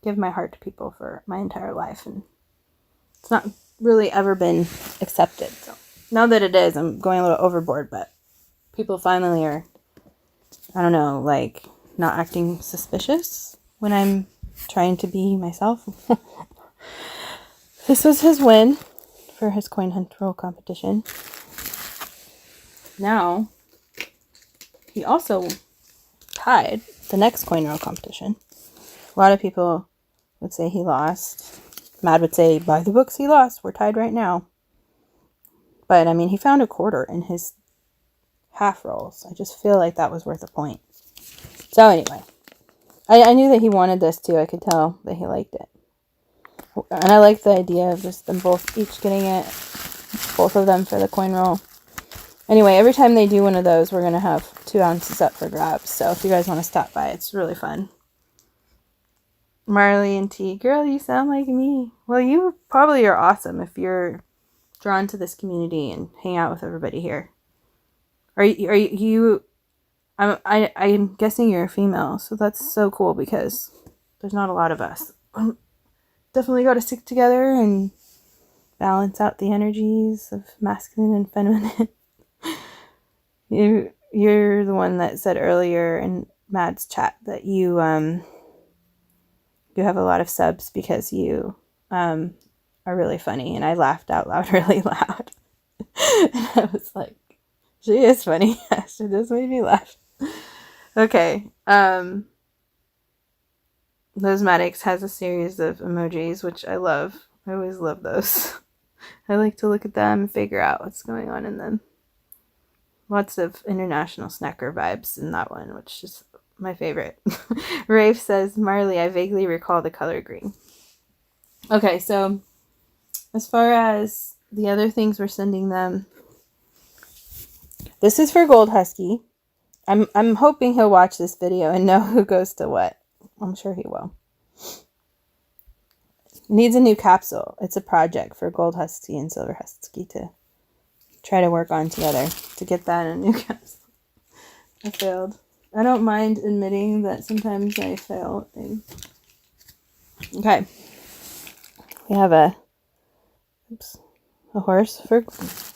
give my heart to people for my entire life, and it's not really ever been accepted. So now that it is, I'm going a little overboard, but people finally are, I don't know, like not acting suspicious when I'm trying to be myself. This was his win for his coin hunt roll competition. Now, he also tied the next coin roll competition. A lot of people would say he lost. Mad would say, by the books, he lost. We're tied right now. But, I mean, he found a quarter in his half rolls. I just feel like that was worth a point. So, anyway. I knew that he wanted this, too. I could tell that he liked it. And I like the idea of just them both each getting it. Both of them for the coin roll. Anyway, every time they do one of those, we're going to have 2 ounces up for grabs. So, if you guys want to stop by, it's really fun. Marley and T. Girl, you sound like me. Well, you probably are awesome if you're drawn to this community and hang out with everybody here. I'm guessing you're a female, so that's so cool because there's not a lot of us. Definitely got to stick together and balance out the energies of masculine and feminine. You're the one that said earlier in Mad's chat that you have a lot of subs because you are really funny, and I laughed out loud really loud. And I was like, she is funny. She just made me laugh. Okay. NOSEMATICS has a series of emojis, which I love. I always love those. I like to look at them and figure out what's going on in them. Lots of international snacker vibes in that one, which is my favorite. Rafe says, Marley, I vaguely recall the color green. Okay, so as far as the other things we're sending them, this is for Gold Husky. I'm hoping he'll watch this video and know who goes to what. I'm sure he will. Needs a new capsule. It's a project for Gold Husky and Silver Husky to try to work on together to get that in a new capsule. I failed. I don't mind admitting that sometimes I fail at things. Okay. We have a horse for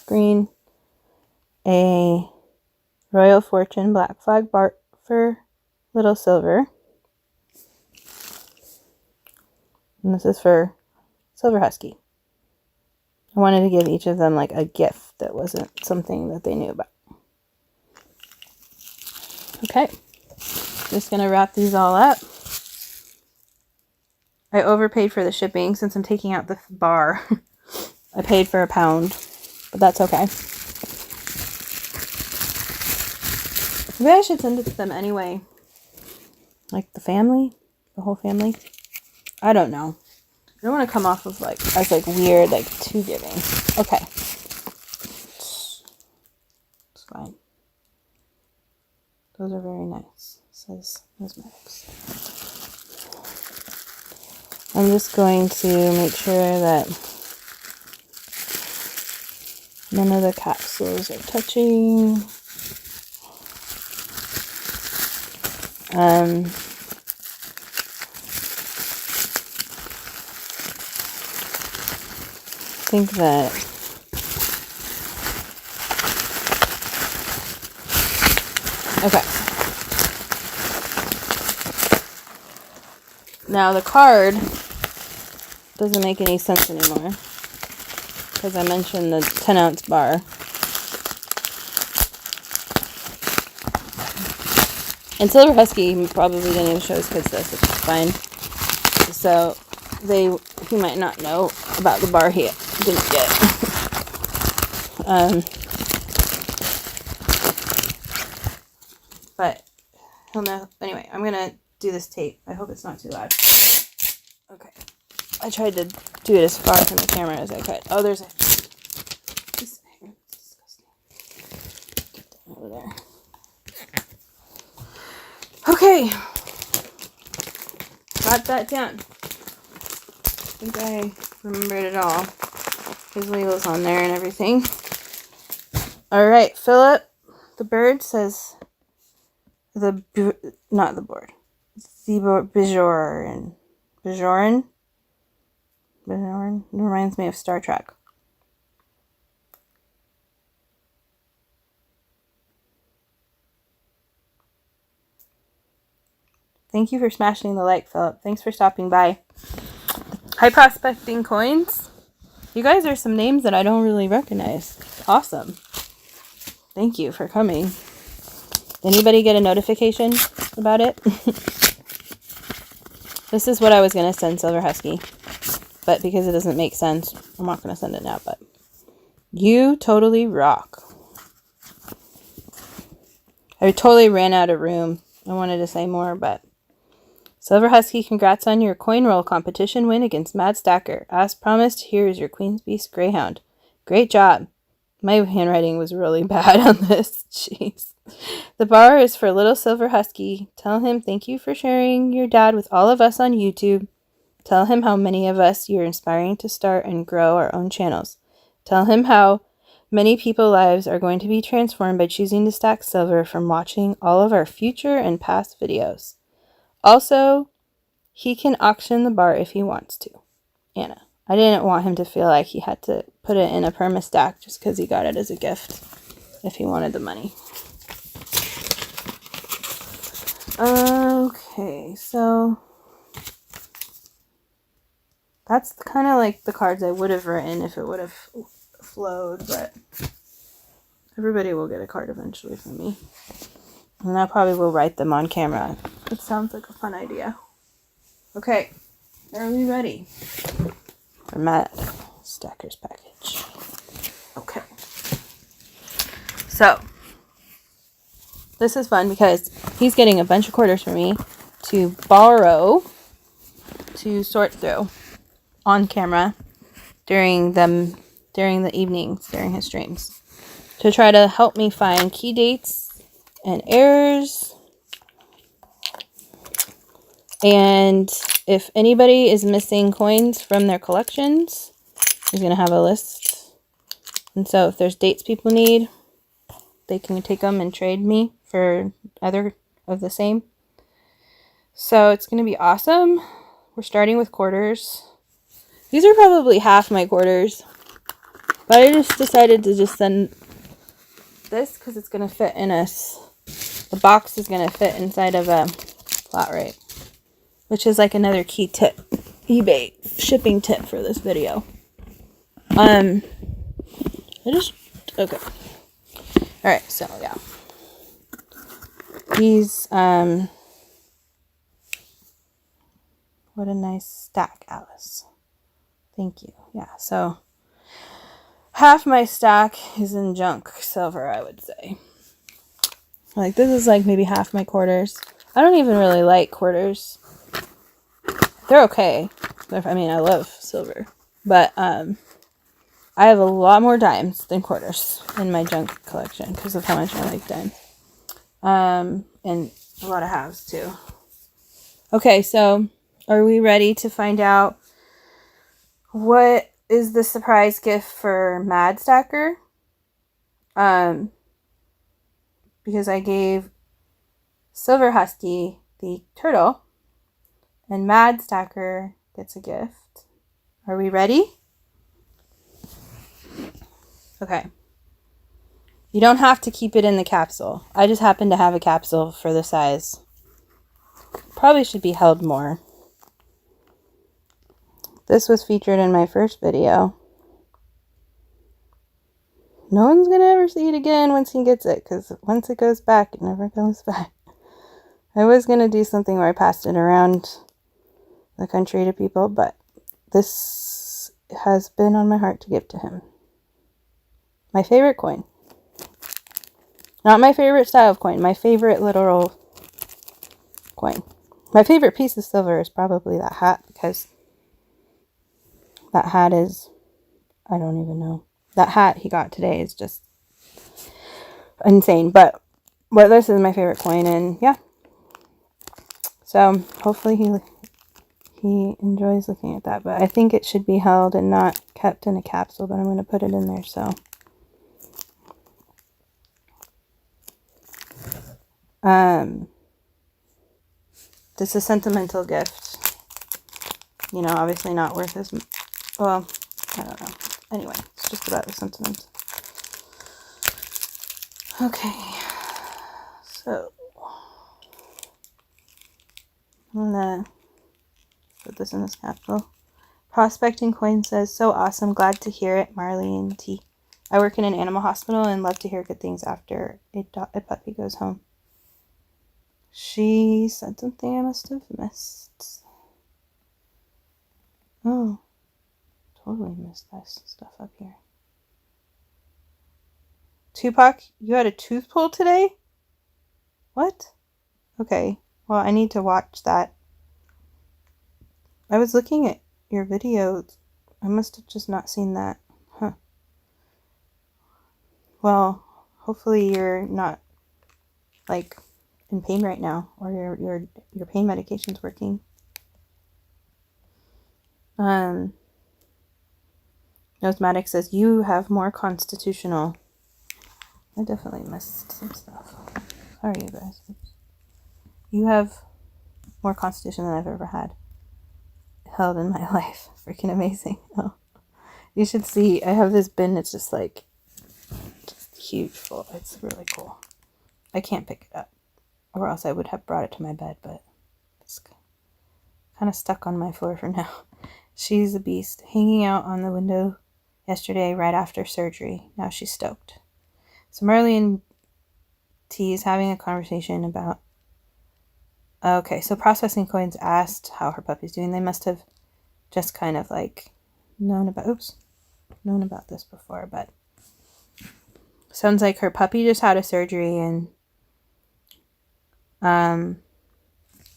green, a Royal Fortune Black Flag Bart for Little Silver. And this is for Silver Husky. I wanted to give each of them like a gift that wasn't something that they knew about. Okay. Just going to wrap these all up. I overpaid for the shipping since I'm taking out the bar. I paid for £1, but that's okay. Maybe I should send it to them anyway. Like the family? The whole family? I don't know. I don't want to come off of as weird, too giving. Okay. It's fine. Those are very nice, says NOSEMATICS. I'm just going to make sure that none of the capsules are touching. I think that okay. Now the card doesn't make any sense anymore because I mentioned the 10-ounce bar. And Silver Husky probably didn't even show his kids this, which is fine. So he might not know about the bar he didn't get. But he'll know. Anyway, I'm gonna do this tape. I hope it's not too loud. Okay. I tried to do it as far from the camera as I could. Oh, there's a... This hair is disgusting. Get that over there. Okay. Got that down. I think I remembered it all. His label's on there and everything. Alright, Philip, the bird says not the board. Bajoran. It reminds me of Star Trek. Thank you for smashing the like, Philip. Thanks for stopping by. Hi, Prospecting Coins. You guys are some names that I don't really recognize. Awesome. Thank you for coming. Anybody get a notification about it? This is what I was going to send Silver Husky. But because it doesn't make sense, I'm not going to send it now. But you totally rock. I totally ran out of room. I wanted to say more, but... Silver Husky, congrats on your coin roll competition win against Mad Stacker. As promised, here is your Queen's Beast Greyhound. Great job. My handwriting was really bad on this. Jeez. The bar is for little silver husky. Tell him thank you for sharing your dad with all of us on YouTube. Tell him how many of us you're inspiring to start and grow our own channels. Tell him how many people's lives are going to be transformed by choosing to stack silver from watching all of our future and past videos. Also, he can auction the bar if he wants to. Anna. I didn't want him to feel like he had to put it in a perma stack just because he got it as a gift if he wanted the money. Okay, so that's kind of like the cards I would have written if it would have flowed, but everybody will get a card eventually from me. And I probably will write them on camera. It sounds like a fun idea. Okay, are we ready for Mad Stacker's package? Okay. So, this is fun because he's getting a bunch of quarters from me to borrow to sort through on camera during the evenings, during his streams, to try to help me find key dates and errors. And if anybody is missing coins from their collections, he's going to have a list. And so if there's dates people need, they can take them and trade me for other of the same. So it's going to be awesome. We're starting with quarters. These are probably half my quarters. But I just decided to just send this because it's going to fit in the box is going to fit inside of a flat rate. Which is like another key tip. eBay shipping tip for this video. Okay. Alright, so yeah. These, what a nice stack, Alice. Thank you. Yeah, so half my stack is in junk silver, I would say. Like, this is like maybe half my quarters. I don't even really like quarters. They're okay. I mean, I love silver. But, I have a lot more dimes than quarters in my junk collection because of how much I like dimes. And a lot of halves, too. Okay, so are we ready to find out what is the surprise gift for Mad Stacker? Because I gave Silver Husky the turtle, and Mad Stacker gets a gift. Are we ready? Okay. You don't have to keep it in the capsule. I just happen to have a capsule for the size. Probably should be held more. This was featured in my first video. No one's gonna ever see it again once he gets it, because once it goes back, it never goes back. I was gonna do something where I passed it around the country to people, but this has been on my heart to give to him. My favorite coin. Not my favorite style of coin, my favorite literal coin. My favorite piece of silver is probably that hat, because that hat is, I don't even know. That hat he got today is just insane. But this is my favorite coin, and yeah. So hopefully he enjoys looking at that. But I think it should be held and not kept in a capsule, but I'm going to put it in there, so. This is a sentimental gift. You know, obviously not worth as, well, I don't know. Anyway, it's just about the sentiment. Okay. So, I'm gonna put this in this capsule. Prospecting Coin says, so awesome. Glad to hear it, Marlene T. I work in an animal hospital and love to hear good things after a puppy goes home. She said something I must have missed. Oh, totally missed this stuff up here. Tupac, you had a tooth pull today? What? Okay, well, I need to watch that. I was looking at your videos. I must have just not seen that. Huh. Well, hopefully you're not like in pain right now, or your pain medication's working. Nosematic says you have more constitutional. I definitely missed some stuff. Sorry, you guys. You have more constitution than I've ever had held in my life. Freaking amazing. Oh, you should see. I have this bin. It's just like huge full. It's really cool. I can't pick it up, or else I would have brought it to my bed, but it's kind of stuck on my floor for now. She's a beast. Hanging out on the window yesterday right after surgery. Now she's stoked. So Marley and T is having a conversation about... Okay, so Processing Coins asked how her puppy's doing. They must have just kind of like known about this before, but sounds like her puppy just had a surgery and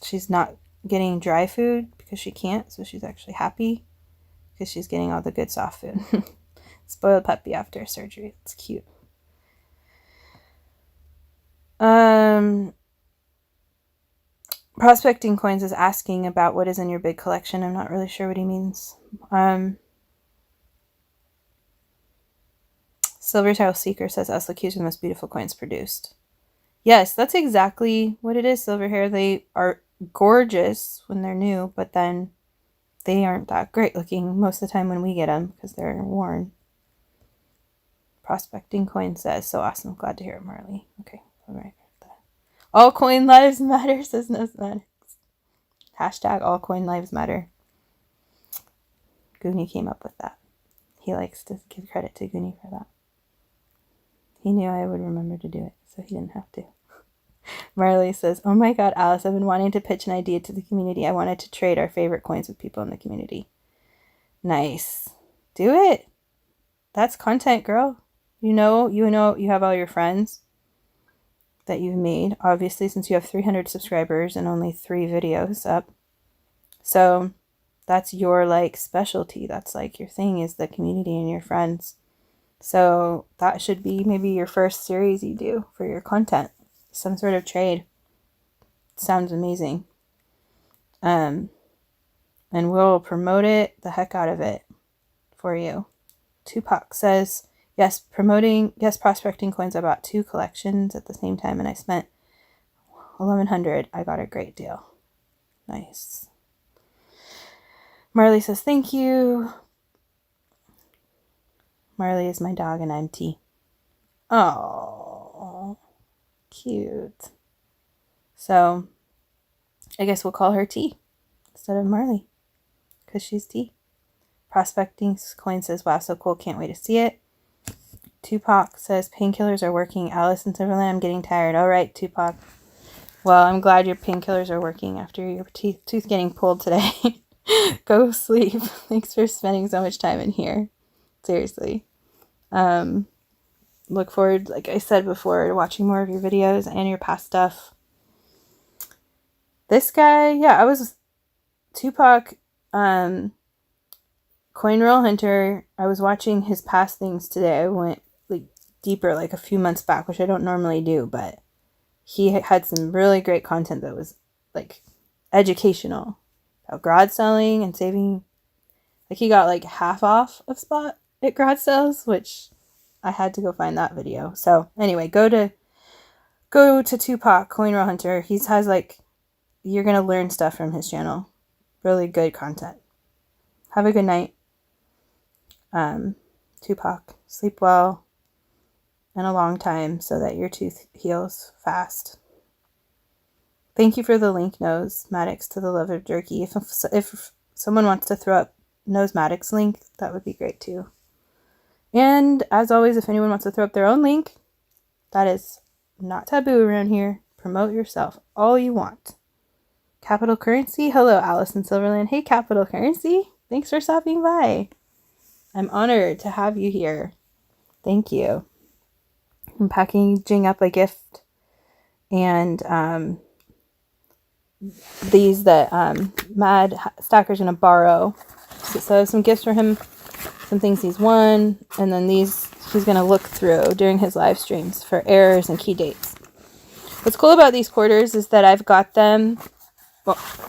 she's not getting dry food because she can't, so she's actually happy because she's getting all the good soft food. Spoiled puppy after surgery. It's cute. Prospecting Coins is asking about what is in your big collection. I'm not really sure what he means. Silvertail Seeker says Uslacuse are the most beautiful coins produced. Yes, that's exactly what it is, Silverhair. They are gorgeous when they're new, but then they aren't that great looking most of the time when we get them because they're worn. Prospecting Coin says, so awesome. Glad to hear it, Marley. Okay, all right. All coin lives matter, says Nosematics. Hashtag all coin lives matter. Goonie came up with that. He likes to give credit to Goonie for that. He knew I would remember to do it, so he didn't have to. Marley says, oh my god, Alice, I've been wanting to pitch an idea to the community. I wanted to trade our favorite coins with people in the community. Nice. Do it. That's content, girl. You know, you have all your friends that you've made, obviously, since you have 300 subscribers and only 3 videos up. So that's your like specialty. That's like your thing, is the community and your friends. So that should be maybe your first series you do for your content. Some sort of trade. Sounds amazing. And we'll promote it, the heck out of it for you. Tupac says, yes, prospecting coins. I bought 2 collections at the same time and I spent $1,100. I got a great deal. Nice. Marley says, thank you. Marley is my dog and I'm T. Oh, cute. So I guess we'll call her T instead of Marley because she's T. Prospecting Coin says, wow, so cool. Can't wait to see it. Tupac says, painkillers are working. Alice in Silverland, I'm getting tired. All right, Tupac. Well, I'm glad your painkillers are working after your tooth getting pulled today. Go sleep. Thanks for spending so much time in here. Seriously. Look forward, like I said before, to watching more of your videos and your past stuff. This guy, yeah, I was Tupac, Coin Roll Hunter. I was watching his past things today. I went like deeper, like a few months back, which I don't normally do, but he had some really great content that was like educational about garage selling and saving. Like he got like half off of spot at garage sales, which I had to go find that video. So anyway, go to Tupac Coin Roll Hunter. He has like, you're gonna learn stuff from his channel. Really good content. Have a good night. Tupac, sleep well and a long time so that your tooth heals fast. Thank you for the link, Nosematics, to the love of jerky. If someone wants to throw up Nosematics link, that would be great too. And as always, if anyone wants to throw up their own link, that is not taboo around here. Promote yourself all you want. Capital Currency. Hello, Alice in Silverland. Hey, Capital Currency. Thanks for stopping by. I'm honored to have you here. Thank you. I'm packaging up a gift and these that Mad Stacker's going to borrow. So some gifts for him, some things he's won, and then these he's going to look through during his live streams for errors and key dates. What's cool about these quarters is that I've got them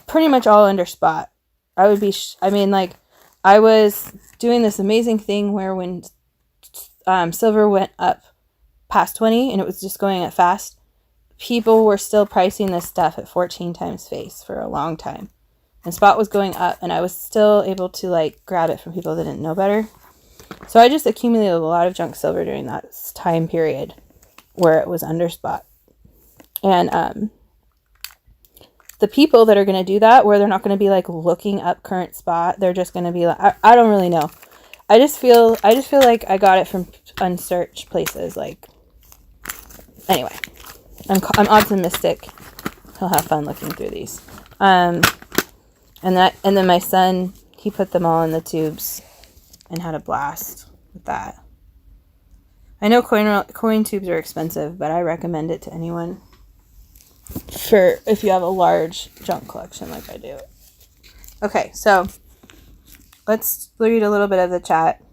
pretty much all under spot. I was doing this amazing thing where when silver went up past 20 and it was just going up fast, people were still pricing this stuff at 14 times face for a long time. And spot was going up, and I was still able to like grab it from people that didn't know better. So I just accumulated a lot of junk silver during that time period where it was under spot. And the people that are going to do that, where they're not going to be like looking up current spot, they're just going to be like, I don't really know. I just feel like I got it from unsearched places. Like, anyway, I'm optimistic he'll have fun looking through these. And then my son, he put them all in the tubes and had a blast with that. I know coin tubes are expensive, but I recommend it to anyone for if you have a large junk collection like I do. Okay, so let's read a little bit of the chat.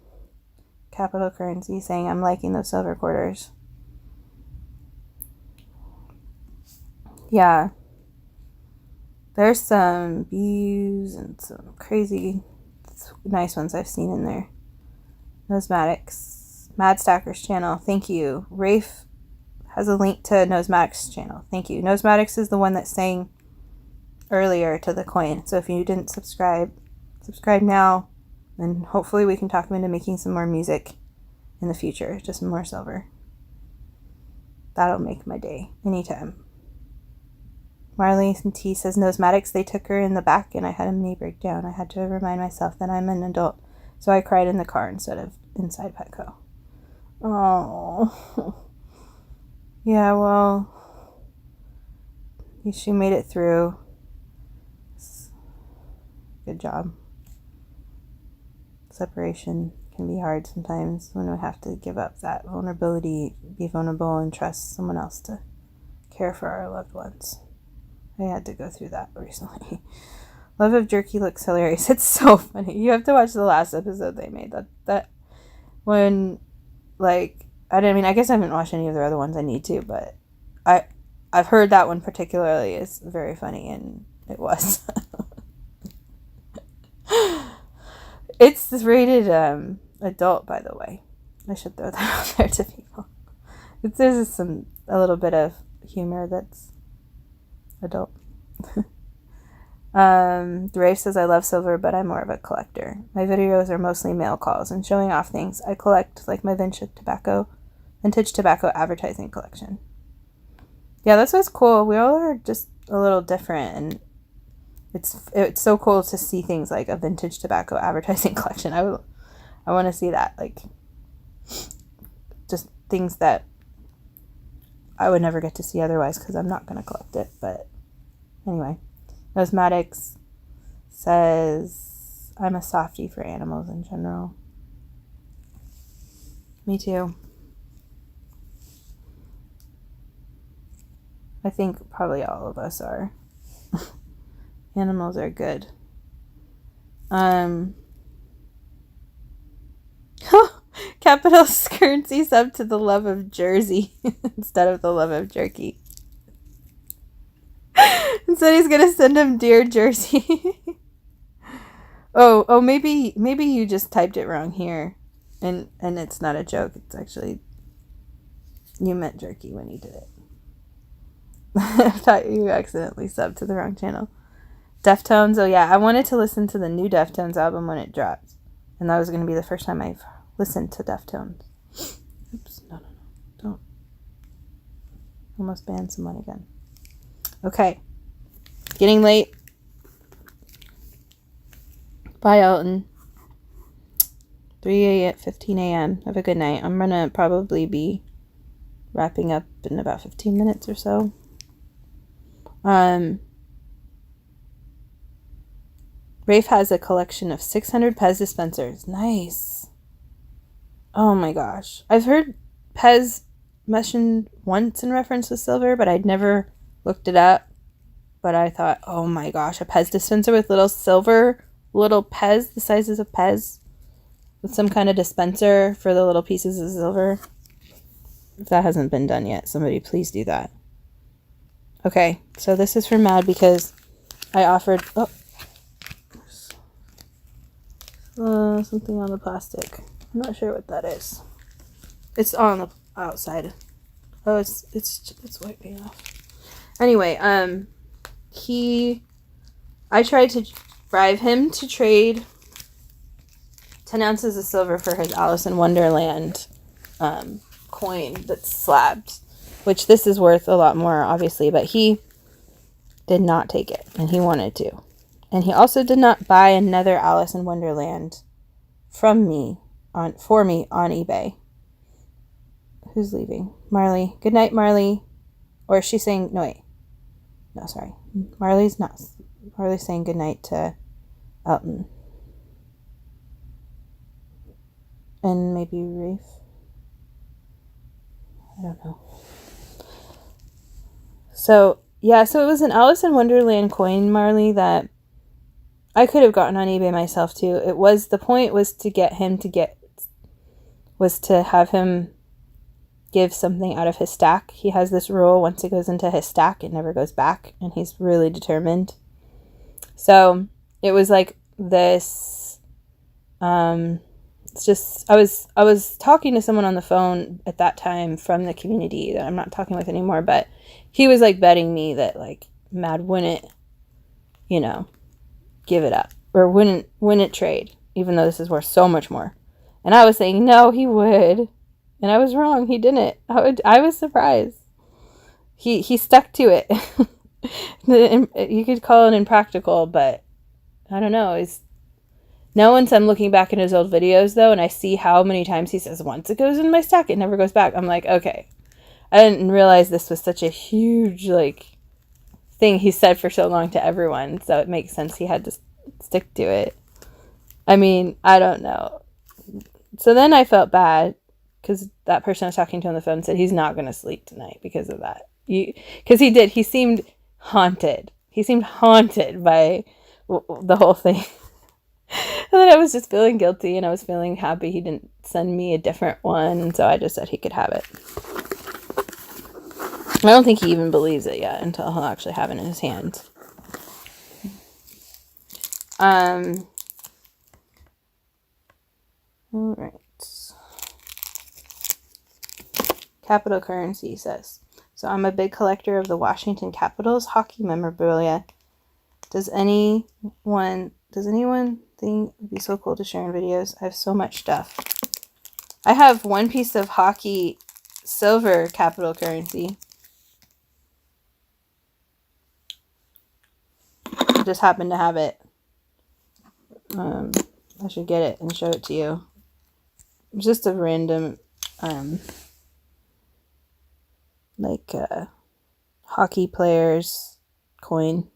Capital Currency saying, I'm liking those silver quarters. Yeah. There's some views and some crazy nice ones I've seen in there. NOSEMATICS. Mad Stacker's channel. Thank you. Rafe has a link to NOSEMATICS channel. Thank you. NOSEMATICS is the one that sang earlier to the coin. So if you didn't subscribe now. And hopefully we can talk him into making some more music in the future. Just some more silver. That'll make my day. Anytime. Marley T says, NOSEMATICS, they took her in the back and I had a mini breakdown. I had to remind myself that I'm an adult. So I cried in the car instead of inside Petco. Oh. Yeah, well, she made it through. Good job. Separation can be hard sometimes when we have to give up that vulnerability, be vulnerable and trust someone else to care for our loved ones. I had to go through that recently. Love of Jerky looks hilarious. It's so funny. You have to watch the last episode they made. That when, like, I guess I haven't watched any of their other ones. I need to, but I've heard that one particularly is very funny, and it was. It's rated adult, by the way. I should throw that out there to people. There's a little bit of humor that's adult. Rafe says, I love silver, but I'm more of a collector. My videos are mostly mail calls and showing off things. I collect like my vintage tobacco advertising collection. Yeah, that's what's cool. We all are just a little different, and it's so cool to see things like a vintage tobacco advertising collection. I want to see that, like, just things that I would never get to see otherwise because I'm not going to collect it. But anyway, NOSEMATICS says, I'm a softie for animals in general. Me too. I think probably all of us are. Animals are good. Capital Currency sub to the love of Jersey instead of the love of jerky. And said he's gonna send him Dear Jersey. oh, maybe you just typed it wrong here, and it's not a joke. It's actually you meant jerky when you did it. I thought you accidentally subbed to the wrong channel. Deftones. Oh yeah, I wanted to listen to the new Deftones album when it dropped, and that was gonna be the first time I've listened to Deftones. Oops, no, don't. Almost banned someone again. Okay. Getting late. Bye, Elton. 15 a.m. Have a good night. I'm going to probably be wrapping up in about 15 minutes or so. Rafe has a collection of 600 Pez dispensers. Nice. Oh my gosh. I've heard Pez mentioned once in reference to silver, but I'd never looked it up. But I thought, oh my gosh, a Pez dispenser with little Pez, the sizes of Pez, with some kind of dispenser for the little pieces of silver. If that hasn't been done yet, somebody please do that. Okay, so this is for Mad because I offered... Oh. Something on the plastic. I'm not sure what that is. It's on the outside. Oh, it's wiping off. Anyway, I tried to bribe him to trade 10 ounces of silver for his Alice in Wonderland coin that's slabbed, which this is worth a lot more, obviously, but he did not take it, and he wanted to. And he also did not buy another Alice in Wonderland for me on eBay. Who's leaving? Marley. Good night, Marley. Or is she saying... No, wait. No, sorry. Marley's not... Marley's saying good night to Elton. And maybe Rafe. I don't know. So, yeah, so it was an Alice in Wonderland coin, Marley, that I could have gotten on eBay myself, too. The point was to have him give something out of his stack. He has this rule, once it goes into his stack, it never goes back, and he's really determined. So, it was like this, it's just, I was talking to someone on the phone at that time from the community that I'm not talking with anymore, but he was like betting me that like Mad wouldn't, give it up or wouldn't trade, even though this is worth so much more. And I was saying, no, he would. And I was wrong. He didn't. I was surprised. He stuck to it. You could call it impractical, but I don't know. Now once I'm looking back in his old videos, though, and I see how many times he says, once it goes in my stack, it never goes back. I'm like, okay. I didn't realize this was such a huge, thing he said for so long to everyone. So it makes sense he had to stick to it. I mean, I don't know. So then I felt bad because that person I was talking to on the phone said he's not going to sleep tonight because of that. Because he did. He seemed haunted. He seemed haunted by the whole thing. And then I was just feeling guilty, and I was feeling happy he didn't send me a different one, and so I just said he could have it. I don't think he even believes it yet until he'll actually have it in his hands. All right. Capital currency says. So I'm a big collector of the Washington Capitals hockey memorabilia. Does anyone think it would be so cool to share in videos? I have so much stuff. I have one piece of hockey silver capital currency. I just happen to have it. I should get it and show it to you. It's just a random hockey player's coin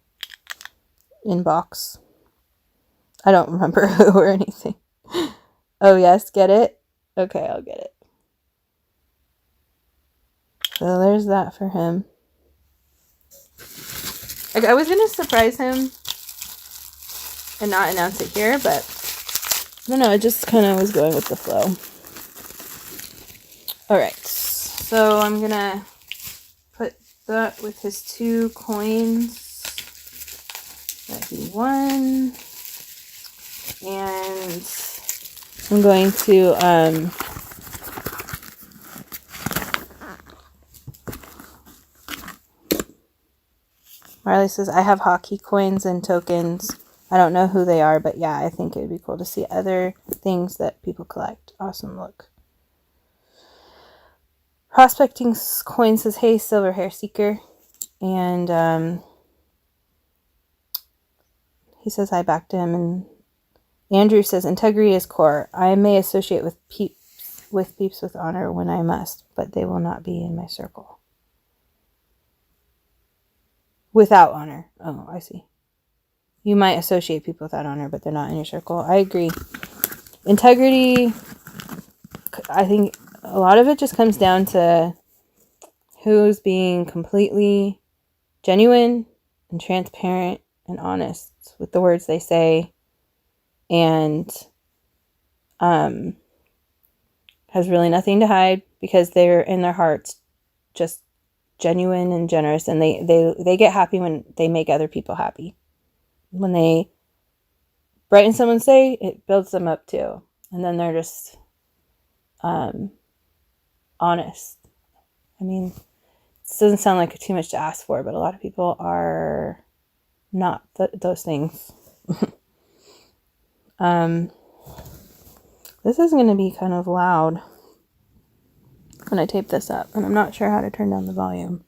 in box. I don't remember who or anything. Oh yes, get it? Okay, I'll get it. So there's that for him. I was going to surprise him and not announce it here, but I don't know, it just kind of was going with the flow. Alright, so I'm going to put that with his 2 coins that he won. And I'm going to Marley says, I have hockey coins and tokens. I don't know who they are, but yeah, I think it would be cool to see other things that people collect. Awesome look. Prospecting Coin says, hey, Silver Hair Seeker. And he says hi back to him. And Andrew says, integrity is core. I may associate with peeps with honor when I must, but they will not be in my circle. Without honor. Oh, I see. You might associate people without honor, but they're not in your circle. I agree. Integrity, I think a lot of it just comes down to who's being completely genuine and transparent and honest with the words they say. And has really nothing to hide because they're in their hearts just genuine and generous, and they get happy when they make other people happy. When they brighten someone's day, it builds them up too. And then they're just honest. I mean, this doesn't sound like too much to ask for, but a lot of people are not those things. This is going to be kind of loud when I tape this up, and I'm not sure how to turn down the volume.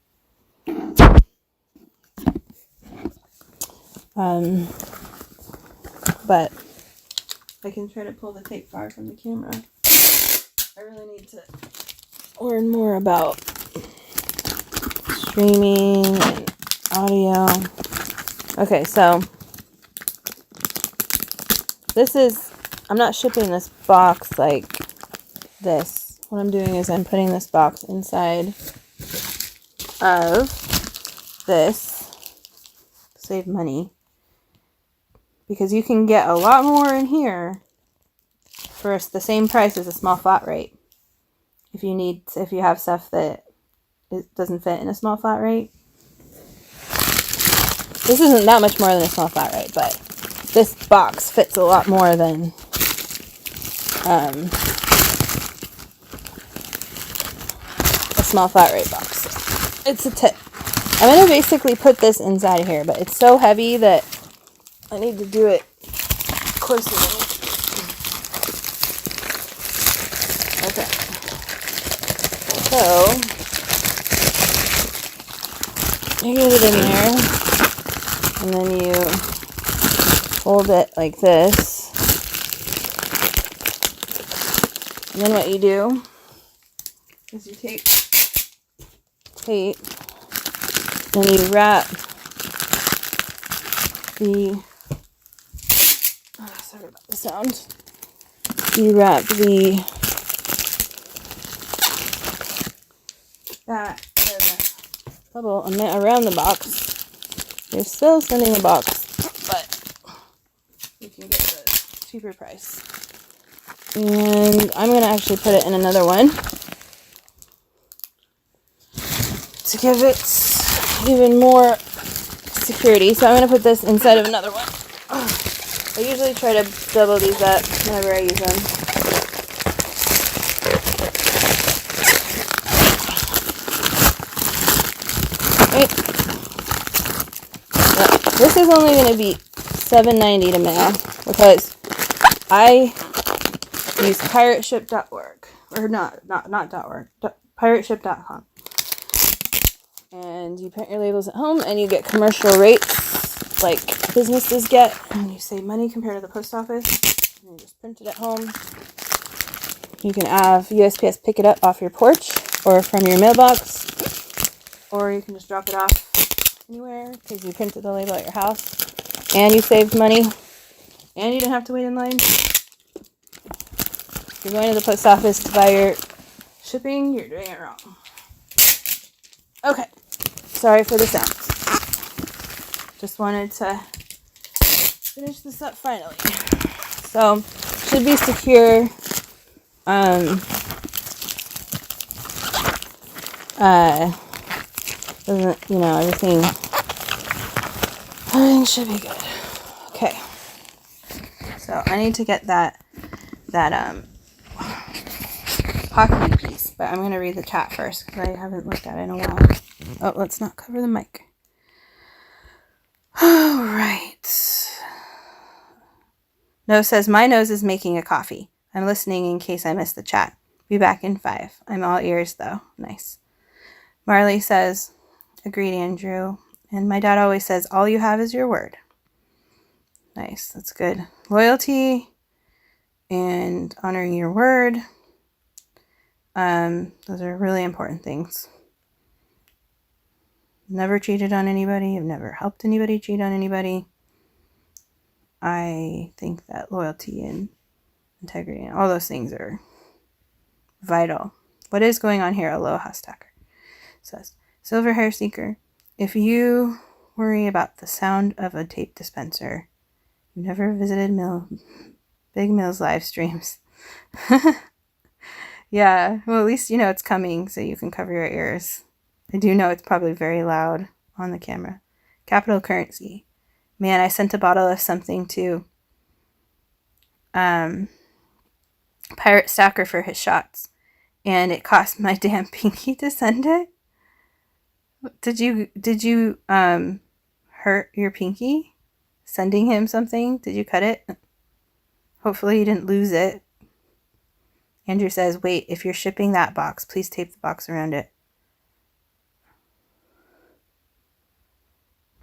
But I can try to pull the tape far from the camera. I really need to learn more about streaming and audio. Okay, so this is, I'm not shipping this box like this. What I'm doing is I'm putting this box inside of this to save money. Because you can get a lot more in here for the same price as a small flat rate. If you have stuff that it doesn't fit in a small flat rate. This isn't that much more than a small flat rate, but this box fits a lot more than a small flat rate box. It's a tip. I'm going to basically put this inside of here, but it's so heavy that I need to do it closer than it. Okay. So, you get it in there, and then you hold it like this. And then what you do is you take tape, and you wrap the, sorry about the sound, you wrap the back of the bubble around the box. You're still sending the box, but you can get the cheaper price. And I'm going to actually put it in another one to give it even more security. So I'm going to put this inside of another one. I usually try to double these up whenever I use them. Right. Now, this is only going to be $7.90 to mail because I use pirateship.org, or not .org, pirateship.com. And you print your labels at home and you get commercial rates like businesses get, and you save money compared to the post office. And you just print it at home. You can have USPS pick it up off your porch or from your mailbox, or you can just drop it off anywhere because you printed the label at your house and you saved money and you didn't have to wait in line. If you're going to the post office to buy your shipping, you're doing it wrong. Okay, sorry for the sounds. Just wanted to finish this up finally. So, should be secure. Doesn't, everything should be good. Okay. So I need to get that pocket piece, but I'm going to read the chat first because I haven't looked at it in a while. Oh, let's not cover the mic. All right. No says, my nose is making a coffee. I'm listening in case I missed the chat. Be back in 5. I'm all ears though. Nice. Marley says, agreed, Andrew. And my dad always says, all you have is your word. Nice. That's good. Loyalty and honoring your word. Those are really important things. Never cheated on anybody. I've never helped anybody cheat on anybody. I think that loyalty and integrity and all those things are vital. What is going on here? Aloha Stacker says, Silver Hair Seeker, if you worry about the sound of a tape dispenser, you've never visited Big Mill's live streams. Yeah, well, at least you know it's coming so you can cover your ears. I do know it's probably very loud on the camera. Capital Currency. Man, I sent a bottle of something to Pirate Stacker for his shots, and it cost my damn pinky to send it. Did you hurt your pinky sending him something? Did you cut it? Hopefully you didn't lose it. Andrew says, wait, if you're shipping that box, please tape the box around it.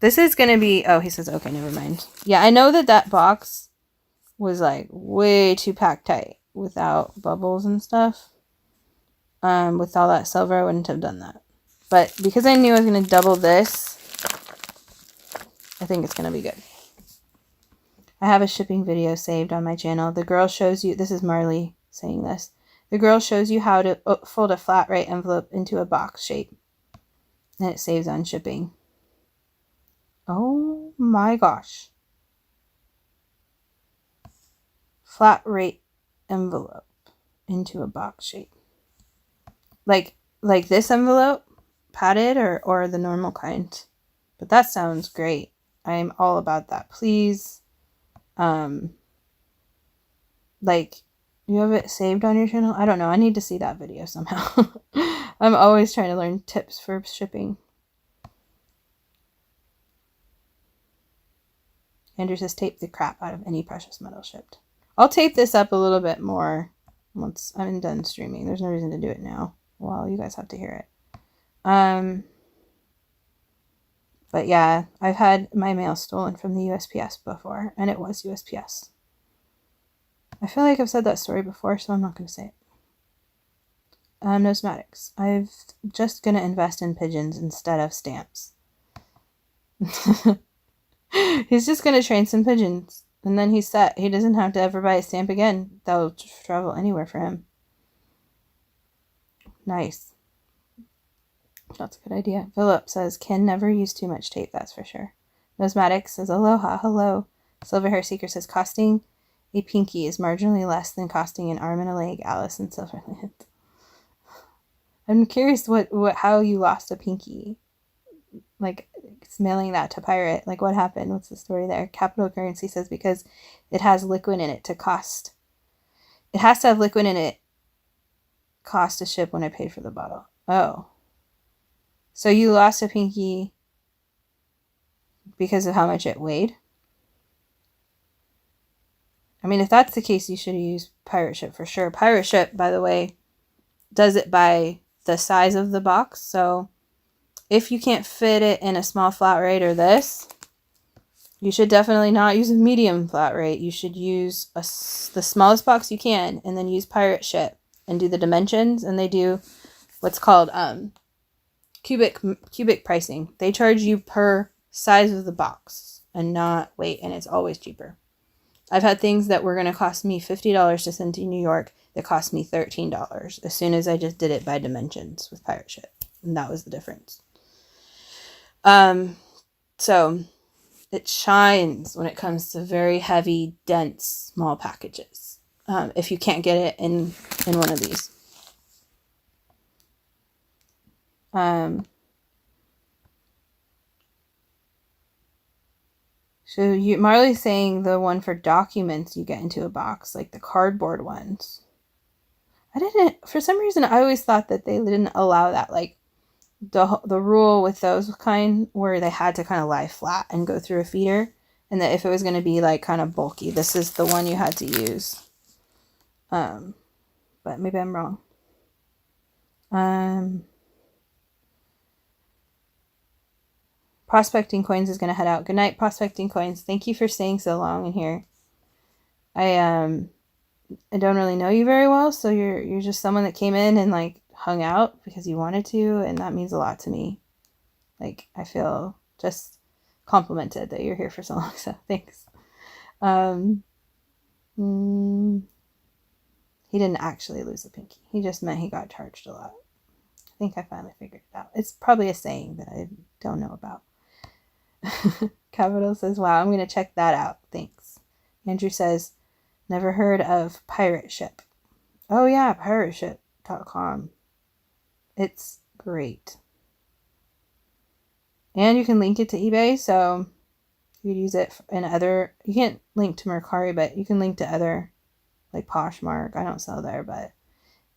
This is going to be, oh, he says, okay, never mind. Yeah, I know that box was like way too packed tight without bubbles and stuff. With all that silver, I wouldn't have done that. But because I knew I was going to double this, I think it's going to be good. I have a shipping video saved on my channel. The girl shows you, this is Marley saying this. The girl shows you how to fold a flat rate envelope into a box shape. And it saves on shipping. Oh my gosh. Flat rate envelope into a box shape. Like this envelope, padded or the normal kind. But that sounds great. I'm all about that. Please, you have it saved on your channel? I don't know. I need to see that video somehow. I'm always trying to learn tips for shipping. Andrew says tape the crap out of any precious metal shipped. I'll tape this up a little bit more once I'm done streaming. There's no reason to do it now. Well, you guys have to hear it. But yeah, I've had my mail stolen from the USPS before, and it was USPS. I feel like I've said that story before, so I'm not going to say it. NOSEMATICS. I'm just going to invest in pigeons instead of stamps. He's just going to train some pigeons, and then he's set. He doesn't have to ever buy a stamp again. They'll travel anywhere for him. Nice. That's a good idea. Philip says, can never use too much tape, that's for sure. NOSEMATICS says, aloha, hello. Silver Hair Seeker says, costing a pinky is marginally less than costing an arm and a leg, Alice in Silverland. I'm curious how you lost a pinky. Like, mailing that to Pirate. Like, what happened? What's the story there? Capital Currency says, because it has liquid in it to cost. It has to have liquid in it. Cost to ship when I paid for the bottle. Oh. So you lost a pinky because of how much it weighed? I mean, if that's the case, you should have used Pirate Ship for sure. Pirate Ship, by the way, does it by the size of the box. So if you can't fit it in a small flat rate or this, you should definitely not use a medium flat rate. You should use the smallest box you can and then use Pirate Ship and do the dimensions. And they do what's called cubic pricing. They charge you per size of the box and not weight, and it's always cheaper. I've had things that were going to cost me $50 to send to New York that cost me $13 as soon as I just did it by dimensions with Pirate Ship, and that was the difference. So it shines when it comes to very heavy, dense, small packages. If you can't get it in one of these. So Marley's saying the one for documents you get into a box, like the cardboard ones. For some reason, I always thought that they didn't allow that. Like the rule with those kind where they had to kind of lie flat and go through a feeder. And that if it was going to be like kind of bulky, this is the one you had to use. But maybe I'm wrong. Prospecting Coins is going to head out. Good night, Prospecting Coins. Thank you for staying so long in here. I don't really know you very well, so you're just someone that came in and like hung out because you wanted to, and that means a lot to me. Like, I feel just complimented that you're here for so long, so thanks. He didn't actually lose a pinky. He just meant he got charged a lot. I think I finally figured it out. It's probably a saying that I don't know about. Capital says, wow, I'm going to check that out. Thanks. Andrew says, never heard of Pirate Ship. Oh yeah, pirateship.com. It's great. And you can link it to eBay, so you could use it in other, you can't link to Mercari, but you can link to other, like Poshmark. I don't sell there, but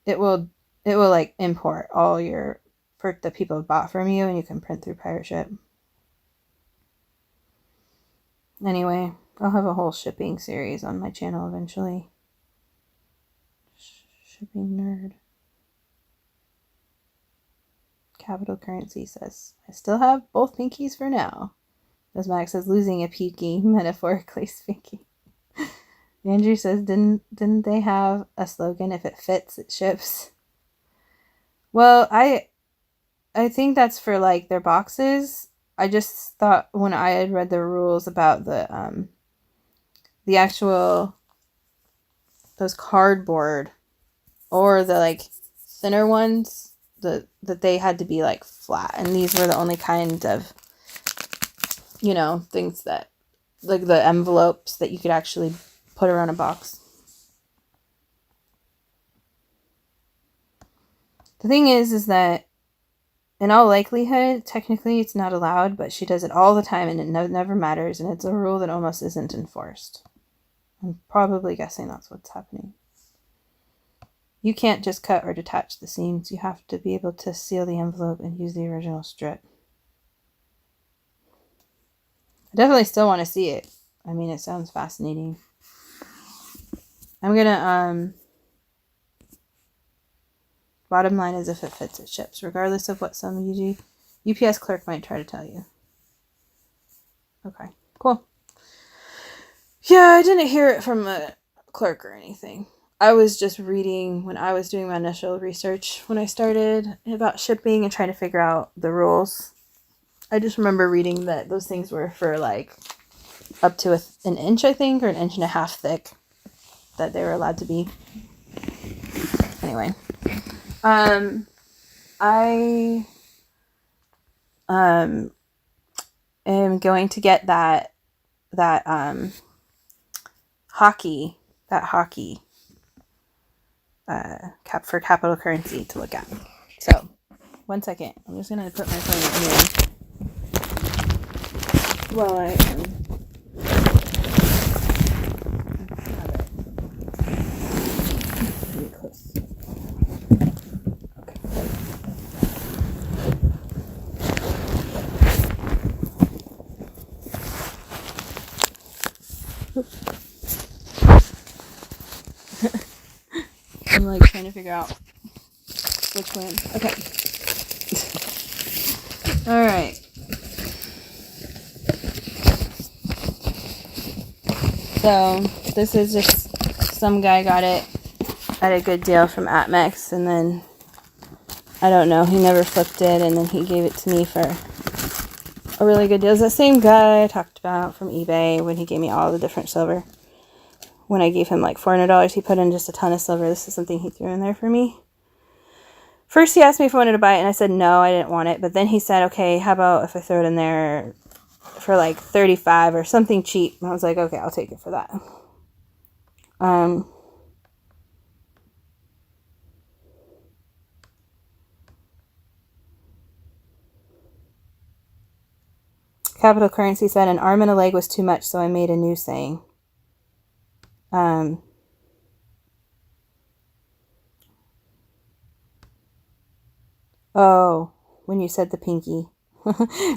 it will like import all your, for the people who bought from you, and you can print through pirate ship. Anyway, I'll have a whole shipping series on my channel eventually. Shipping nerd. Capital Currency says, I still have both pinkies for now. NOSEMATICS says, losing a pinky, metaphorically speaking. Andrew says, didn't they have a slogan, if it fits, it ships? Well, I think that's for like their boxes. I just thought when I had read the rules about the actual, those cardboard or the like thinner ones, that they had to be like flat, and these were the only kind of, you know, things that, like the envelopes that you could actually put around a box. The thing is that in all likelihood, technically it's not allowed, but she does it all the time and it never matters, and it's a rule that almost isn't enforced. I'm probably guessing that's what's happening. You can't just cut or detach the seams. You have to be able to seal the envelope and use the original strip. I definitely still want to see it. I mean, it sounds fascinating. I'm gonna, bottom line is, if it fits, it ships, regardless of what some UPS clerk might try to tell you. Okay, cool. Yeah, I didn't hear it from a clerk or anything. I was just reading when I was doing my initial research when I started about shipping and trying to figure out the rules. I just remember reading that those things were for like up to an inch, I think, or an inch and a half thick, that they were allowed to be. Anyway, I am going to get that hockey for Capital Currency to look at. So 1 second, I'm just gonna put my phone in while I close. Okay. I'm like trying to figure out which one. Okay. All right. So this is just, some guy got it at a good deal from Atmex, and then I don't know, he never flipped it, and then he gave it to me for a really good deal. It's the same guy I talked about from eBay when he gave me all the different silver. When I gave him like $400, he put in just a ton of silver. This is something he threw in there for me. First he asked me if I wanted to buy it, and I said no, I didn't want it. But then he said, okay, how about if I throw it in there for like $35 or something cheap? And I was like, okay, I'll take it for that. Capital Currency said an arm and a leg was too much, so I made a new saying. Oh, when you said the pinky.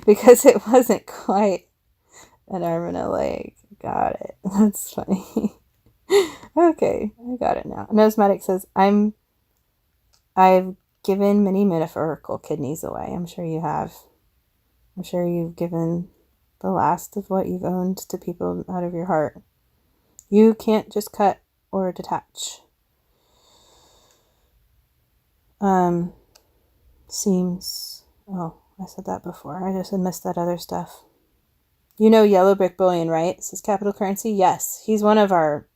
Because it wasn't quite an arm and a leg. Got it. That's funny. Okay, I got it now. NOSEMATICS says, I've given many metaphorical kidneys away. I'm sure you have. I'm sure you've given the last of what you've owned to people out of your heart. You can't just cut or detach. Seems... Oh, I said that before. I just had missed that other stuff. You know Yellow Brick Bullion, right? Says Capital Currency. Yes, he's one of our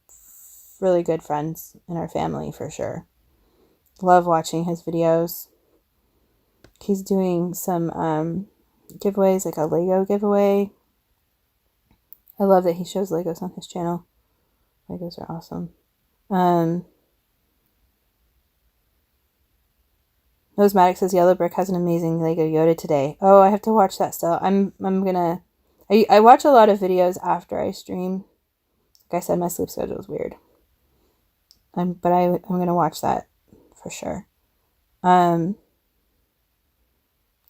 really good friends in our family for sure. Love watching his videos. He's doing some giveaways, like a Lego giveaway. I love that he shows Legos on his channel. Legos are awesome. Nosematics says Yellow Brick has an amazing Lego Yoda today. Oh, I have to watch that still. I'm gonna... I watch a lot of videos after I stream. Like I said, my sleep schedule is weird. But I'm gonna watch that for sure. Can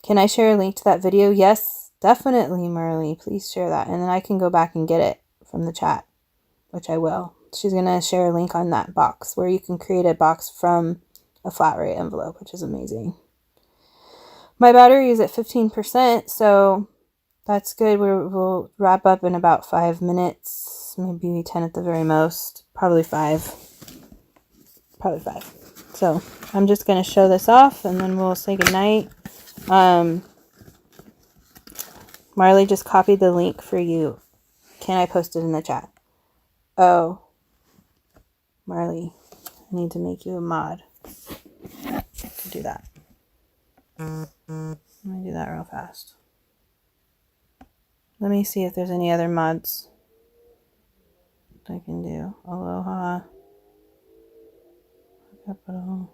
I share a link to that video? Yes, definitely, Marley. Please share that. And then I can go back and get it from the chat, which I will. She's going to share a link on that box where you can create a box from a flat rate envelope, which is amazing. My battery is at 15%, so that's good. We'll wrap up in about 5 minutes, maybe 10 at the very most. Probably 5. So I'm just going to show this off, and then we'll say goodnight. Marley just copied the link for you. Can I post it in the chat? Oh, Marley, I need to make you a mod to do that. Let me do that real fast. Let me see if there's any other mods I can do. Aloha. Capital.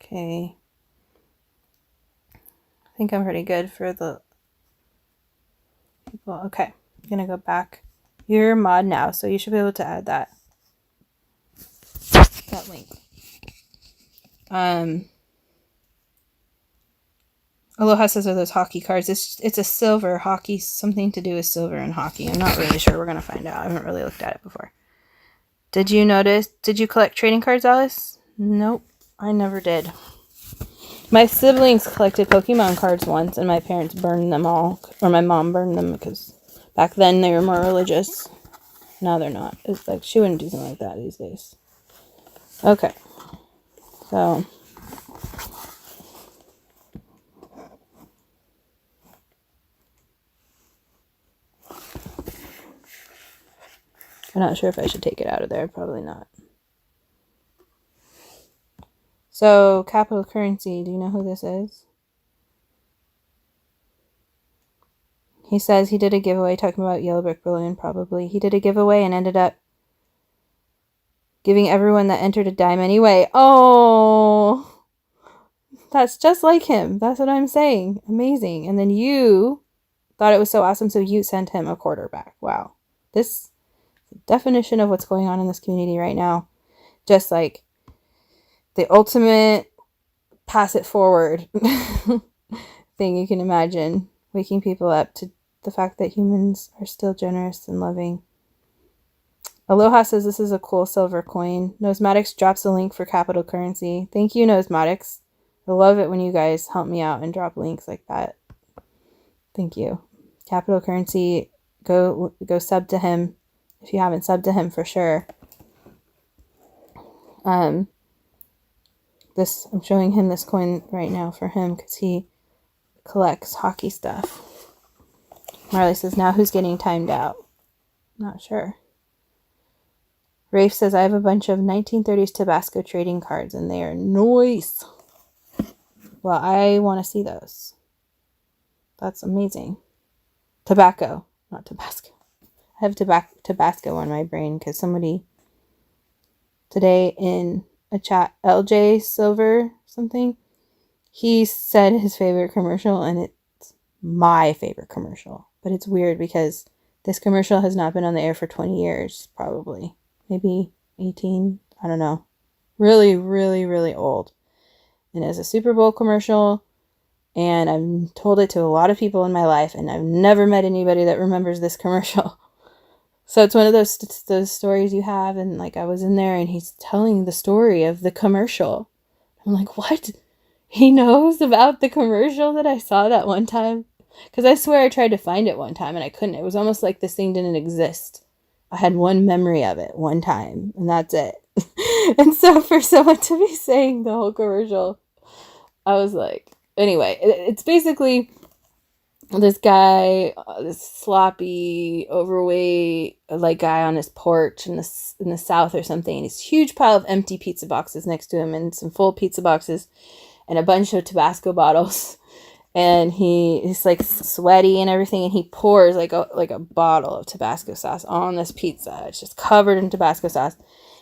Okay. I think I'm pretty good for the people. Okay. I'm going to go back. You're a mod now, so you should be able to add that link. Aloha says, are those hockey cards? It's a silver hockey, something to do with silver and hockey. I'm not really sure. We're going to find out. I haven't really looked at it before. Did you collect trading cards, Alice? Nope, I never did. My siblings collected Pokemon cards once, and my parents burned them all. Or my mom burned them because back then they were more religious. Now they're not. It's like she wouldn't do something like that these days. Okay. So... I'm not sure if I should take it out of there. Probably not. So, Capital Currency. Do you know who this is? He says he did a giveaway talking about Yellow Brick Balloon, probably. He did a giveaway and ended up giving everyone that entered a dime anyway. Oh! That's just like him. That's what I'm saying. Amazing. And then you thought it was so awesome, so you sent him a quarter back. Wow. This definition of what's going on in this community right now. Just like the ultimate pass it forward thing you can imagine. Waking people up to the fact that humans are still generous and loving. Aloha says this is a cool silver coin. Nosematics drops a link for Capital Currency. Thank you, Nosematics. I love it when you guys help me out and drop links like that. Thank you. Capital Currency, go sub to him. If you haven't subbed to him, for sure. I'm showing him this coin right now for him because he collects hockey stuff. Marley says, now who's getting timed out? Not sure. Rafe says, I have a bunch of 1930s Tabasco trading cards and they are nice. Well, I want to see those. That's amazing. Tobacco, not Tabasco. I have Tabasco on my brain because somebody today in a chat, LJ Silver something, he said his favorite commercial, and it's my favorite commercial. But it's weird because this commercial has not been on the air for 20 years, probably. Maybe 18, I don't know. Really, really, really old. And it's a Super Bowl commercial, and I've told it to a lot of people in my life, and I've never met anybody that remembers this commercial. So it's one of those stories you have, and like I was in there and he's telling the story of the commercial. I'm like, what? He knows about the commercial that I saw that one time? Because I swear I tried to find it one time and I couldn't. It was almost like this thing didn't exist. I had one memory of it one time and that's it. And so for someone to be saying the whole commercial, I was like, anyway, it's basically... this guy, this sloppy, overweight, like guy on his porch in the South or something, and this huge pile of empty pizza boxes next to him, and some full pizza boxes, and a bunch of Tabasco bottles, And he's like sweaty and everything, and he pours like a bottle of Tabasco sauce on this pizza. It's just covered in Tabasco sauce.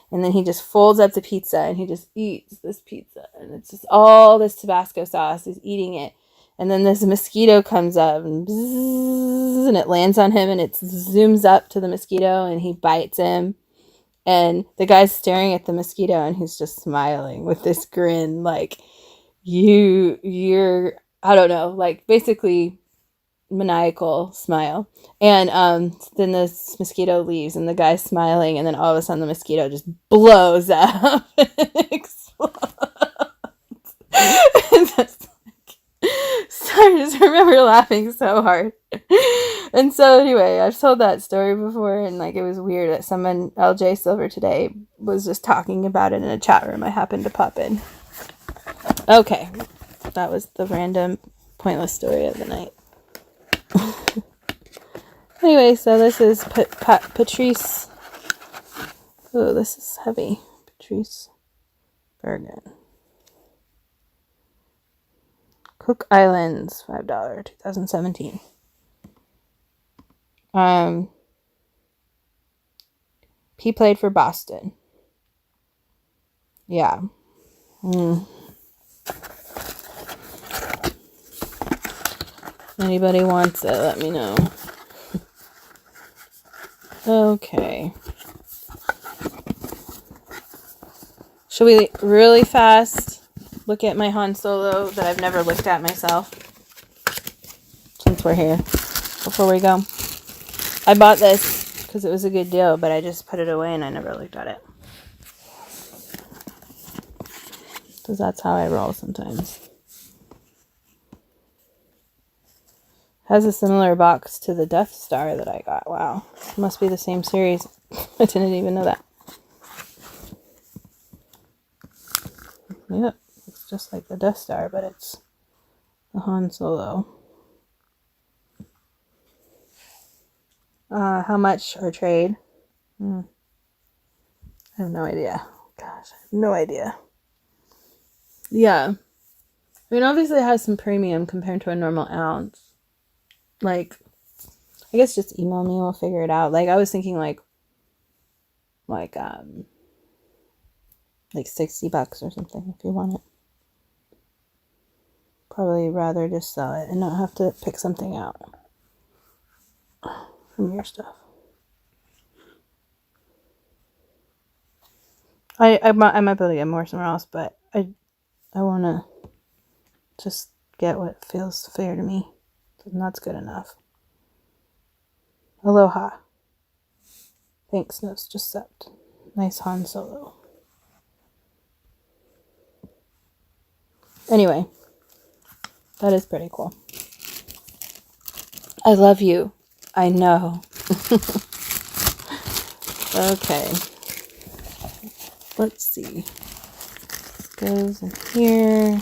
And then he just folds up the pizza and he just eats this pizza. And it's just all this Tabasco sauce. He's eating it. And then this mosquito comes up and bzzz, and it lands on him and it zooms up to the mosquito and he bites him. And the guy's staring at the mosquito and he's just smiling with this grin like, you're, I don't know, like basically maniacal smile. And then this mosquito leaves and the guy's smiling, and then all of a sudden the mosquito just blows up and explodes. And that's like, so I just remember laughing so hard. And so anyway, I've told that story before, and like it was weird that someone, LJ Silver today, was just talking about it in a chat room I happened to pop in. Okay, that was the random pointless story of the night. Anyway, so this is Patrice. Oh, this is heavy. Patrice Bergen. Cook Islands, $5, 2017. He played for Boston. Yeah. Anybody wants it, let me know. Okay. Should we really fast look at my Han Solo that I've never looked at myself? Since we're here. Before we go. I bought this because it was a good deal, but I just put it away and I never looked at it. Because that's how I roll sometimes. Has a similar box to the Death Star that I got. Wow. It must be the same series. I didn't even know that. Yep. It's just like the Death Star, but it's the Han Solo. How much or trade? I have no idea. Gosh, I have no idea. Yeah. I mean, obviously it has some premium compared to a normal ounce. Like, I guess just email me, we'll figure it out. Like, I was thinking like $60 or something if you want it. Probably rather just sell it and not have to pick something out from your stuff. I might be able to get more somewhere else, but I want to just get what feels fair to me. And that's good enough. Aloha. Thanks, Notes Just Sept. Nice Han Solo. Anyway, that is pretty cool. I love you. I know. Okay. Let's see. This goes in here.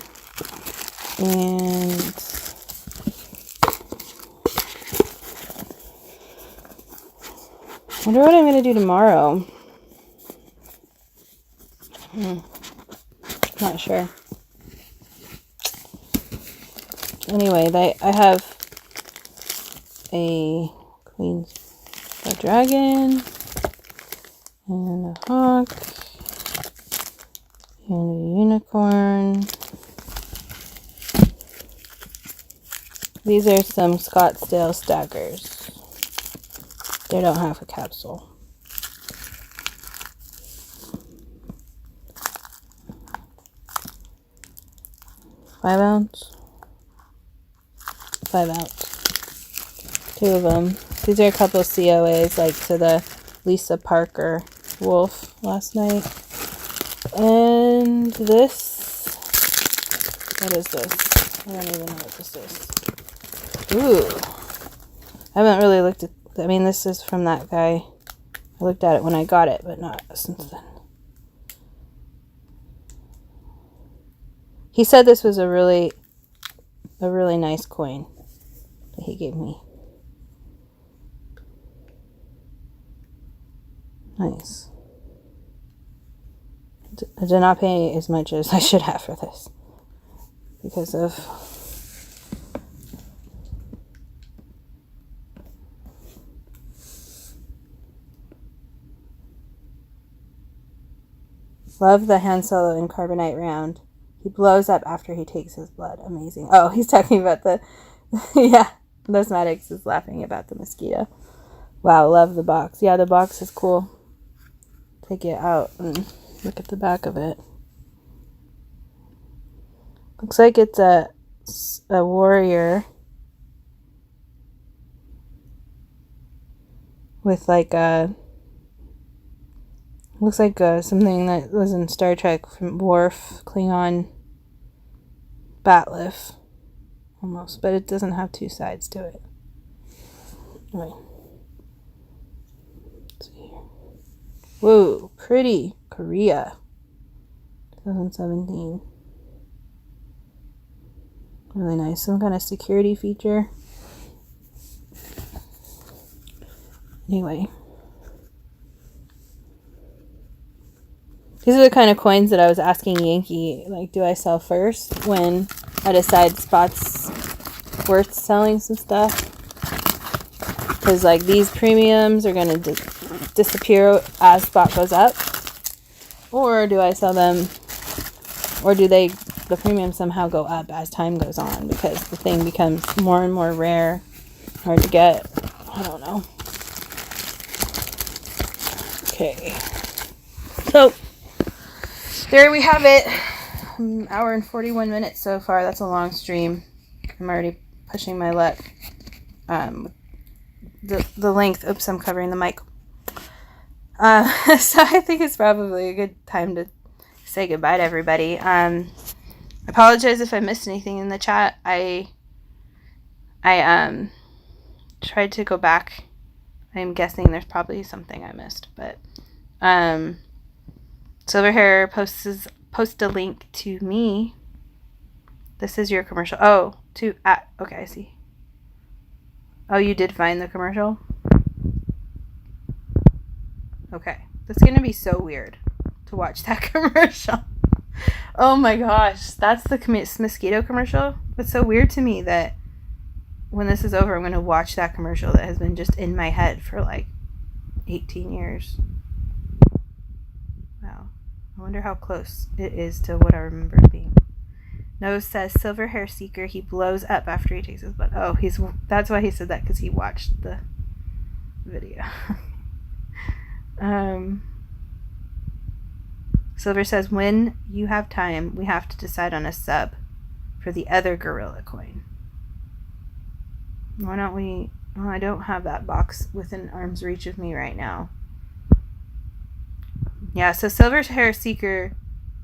And I wonder what I'm going to do tomorrow. Not sure. Anyway, I have a Queen's Dragon and a hawk and a unicorn. These are some Scottsdale staggers. They don't have a capsule. Five ounce. Two of them. These are a couple of COAs, like to the Lisa Parker wolf last night. And this. What is this? I don't even know what this is. Ooh. I haven't really looked at. I mean, this is from that guy. I looked at it when I got it, but not since then. He said this was a really nice coin that he gave me. Nice. I did not pay as much as I should have for this because of Love the Han Solo in Carbonite round. He blows up after he takes his blood. Amazing. Oh, he's talking about the... yeah, NOSEMATICS is laughing about the mosquito. Wow, love the box. Yeah, the box is cool. Take it out and look at the back of it. Looks like it's a warrior with like a... looks like something that was in Star Trek from Worf, Klingon, Batliff, almost, but it doesn't have two sides to it. Anyway. Let's see here. Whoa, pretty. Korea. 2017. Really nice. Some kind of security feature. Anyway. These are the kind of coins that I was asking Yankee, like, do I sell first when I decide Spot's worth selling some stuff? Because, like, these premiums are going to disappear as Spot goes up. Or do I sell them, or do the premiums somehow go up as time goes on? Because the thing becomes more and more rare, hard to get. I don't know. Okay. So... there we have it. An hour and 41 minutes so far. That's a long stream. I'm already pushing my luck. The length. Oops, I'm covering the mic. So I think it's probably a good time to say goodbye to everybody. I apologize if I missed anything in the chat. I tried to go back. I'm guessing there's probably something I missed, but Silverhair post a link to me. This is your commercial. Oh, okay, I see. Oh, you did find the commercial? Okay. That's going to be so weird to watch that commercial. Oh my gosh. That's the mosquito commercial? It's so weird to me that when this is over, I'm going to watch that commercial that has been just in my head for like 18 years. Wow. I wonder how close it is to what I remember it being. Nose says, silver hair seeker, he blows up after he takes his blood. Oh, that's why he said that, because he watched the video. Silver says, when you have time, we have to decide on a sub for the other gorilla coin. Why don't we... well, I don't have that box within arm's reach of me right now. Yeah, so silver hair seeker,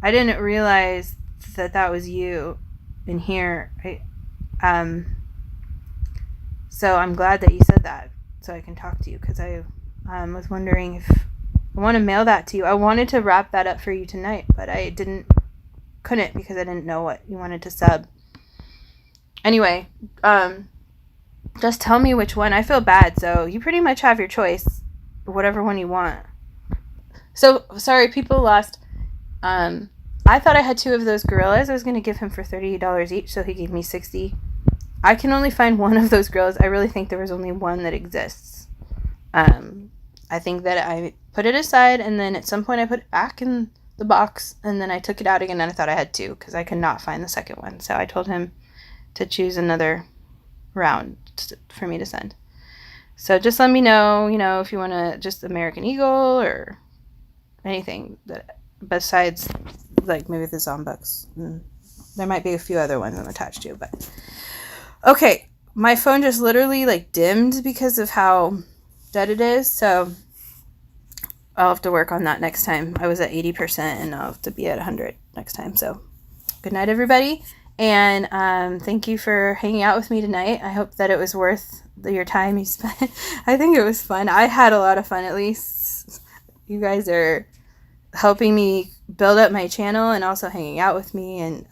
I didn't realize that was you in here. So I'm glad that you said that so I can talk to you, because I was wondering if I want to mail that to you. I wanted to wrap that up for you tonight, but I couldn't because I didn't know what you wanted to sub. Anyway, just tell me which one. I feel bad, so you pretty much have your choice, whatever one you want. So, sorry, people lost. I thought I had 2 of those gorillas. I was going to give him for $30 each, so he gave me $60. I can only find one of those gorillas. I really think there was only one that exists. I think that I put it aside, and then at some point I put it back in the box, and then I took it out again, and I thought I had 2, because I could not find the second one. So I told him to choose another round for me to send. So just let me know, if you want to just American Eagle or anything that besides, like, maybe the Zombucks. There might be a few other ones I'm attached to, but... okay, my phone just literally, like, dimmed because of how dead it is, so I'll have to work on that next time. I was at 80%, and I'll have to be at 100 next time, so good night, everybody, and thank you for hanging out with me tonight. I hope that it was worth your time you spent. I think it was fun. I had a lot of fun, at least. You guys are helping me build up my channel and also hanging out with me, and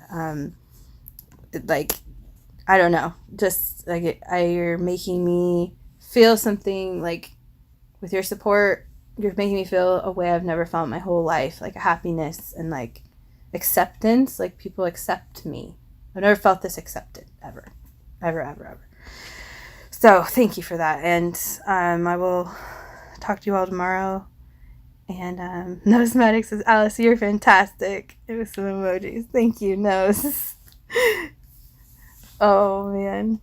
I don't know, just like you're making me feel something, like, with your support. You're making me feel a way I've never felt my whole life, like a happiness and like acceptance, like people accept me. I've never felt this accepted ever. So thank you for that, and I will talk to you all tomorrow. And Nosematics says, Alice, you're fantastic. It was some emojis. Thank you, Nose. Oh man,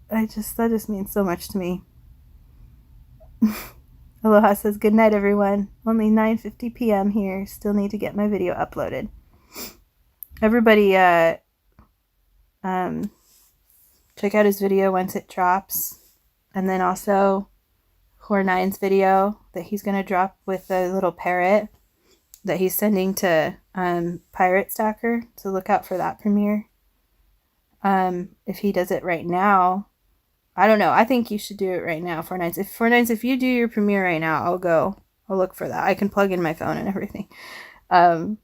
that just means so much to me. Aloha says, good night, everyone. Only 9:50 p.m. here. Still need to get my video uploaded. Everybody, check out his video once it drops, and then also Hornine's video that he's gonna drop with the little parrot that he's sending to Pirate Stacker. So look out for that premiere. If he does it right now, I don't know. I think you should do it right now, Fortnite. If you do your premiere right now, I'll look for that. I can plug in my phone and everything. If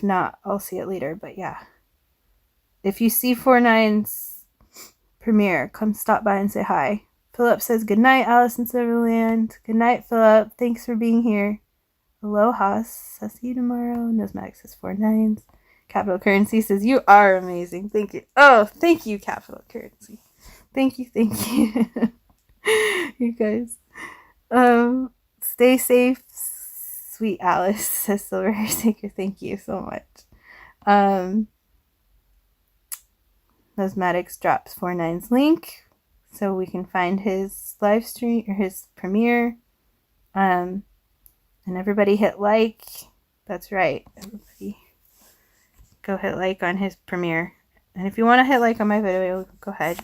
not, I'll see it later. But yeah, if you see 49's premiere, come stop by and say hi. Philip says, good night, Alice in Silverland. Good night, Philip. Thanks for being here. Aloha. I'll see you tomorrow. Nosematics says 49's. Capital Currency says, you are amazing. Thank you. Oh, thank you, Capital Currency. Thank you. You guys. Stay safe, sweet Alice, says Silver Hair Taker. Thank you so much. Nosematics drops 49's link so we can find his live stream or his premiere. And everybody hit like. That's right. Everybody go hit like on his premiere. And if you want to hit like on my video, go ahead.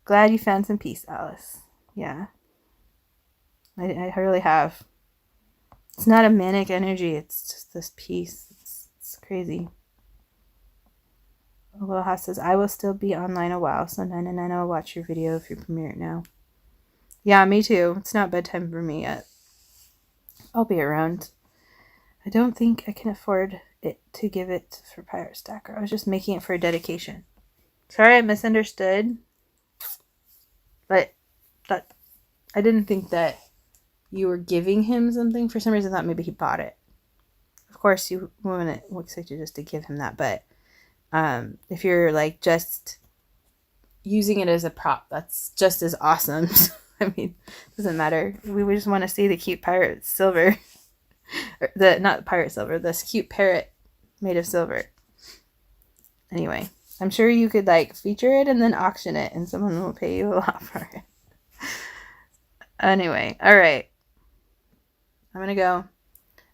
Glad you found some peace, Alice. Yeah. I really have. It's not a manic energy. It's just this peace. It's crazy. Aloha says, I will still be online a while, so 9 I'll watch your video if you premiere it now. Yeah, me too. It's not bedtime for me yet. I'll be around. I don't think I can afford it to give it for Pirate Stacker. I was just making it for a dedication. Sorry I misunderstood. But I didn't think that you were giving him something. For some reason I thought maybe he bought it. Of course you wouldn't expect you just to give him that, but if you're like just using it as a prop, that's just as awesome. I mean, it doesn't matter. We just want to see the cute pirate silver. Not pirate silver, this cute parrot made of silver. Anyway, I'm sure you could like feature it and then auction it and someone will pay you a lot for it. Anyway, all right. I'm going to go.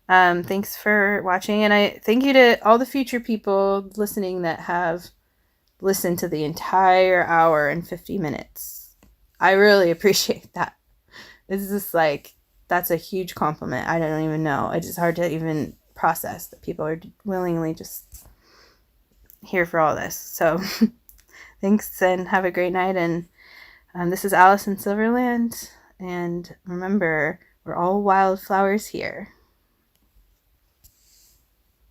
Thanks for watching, and I thank you to all the future people listening that have listened to the entire hour and 50 minutes. I really appreciate that. It's just like, that's a huge compliment. I don't even know. It's just hard to even process that people are willingly just here for all this. So thanks and have a great night. And this is Alice in Silverland. And remember, we're all wildflowers here.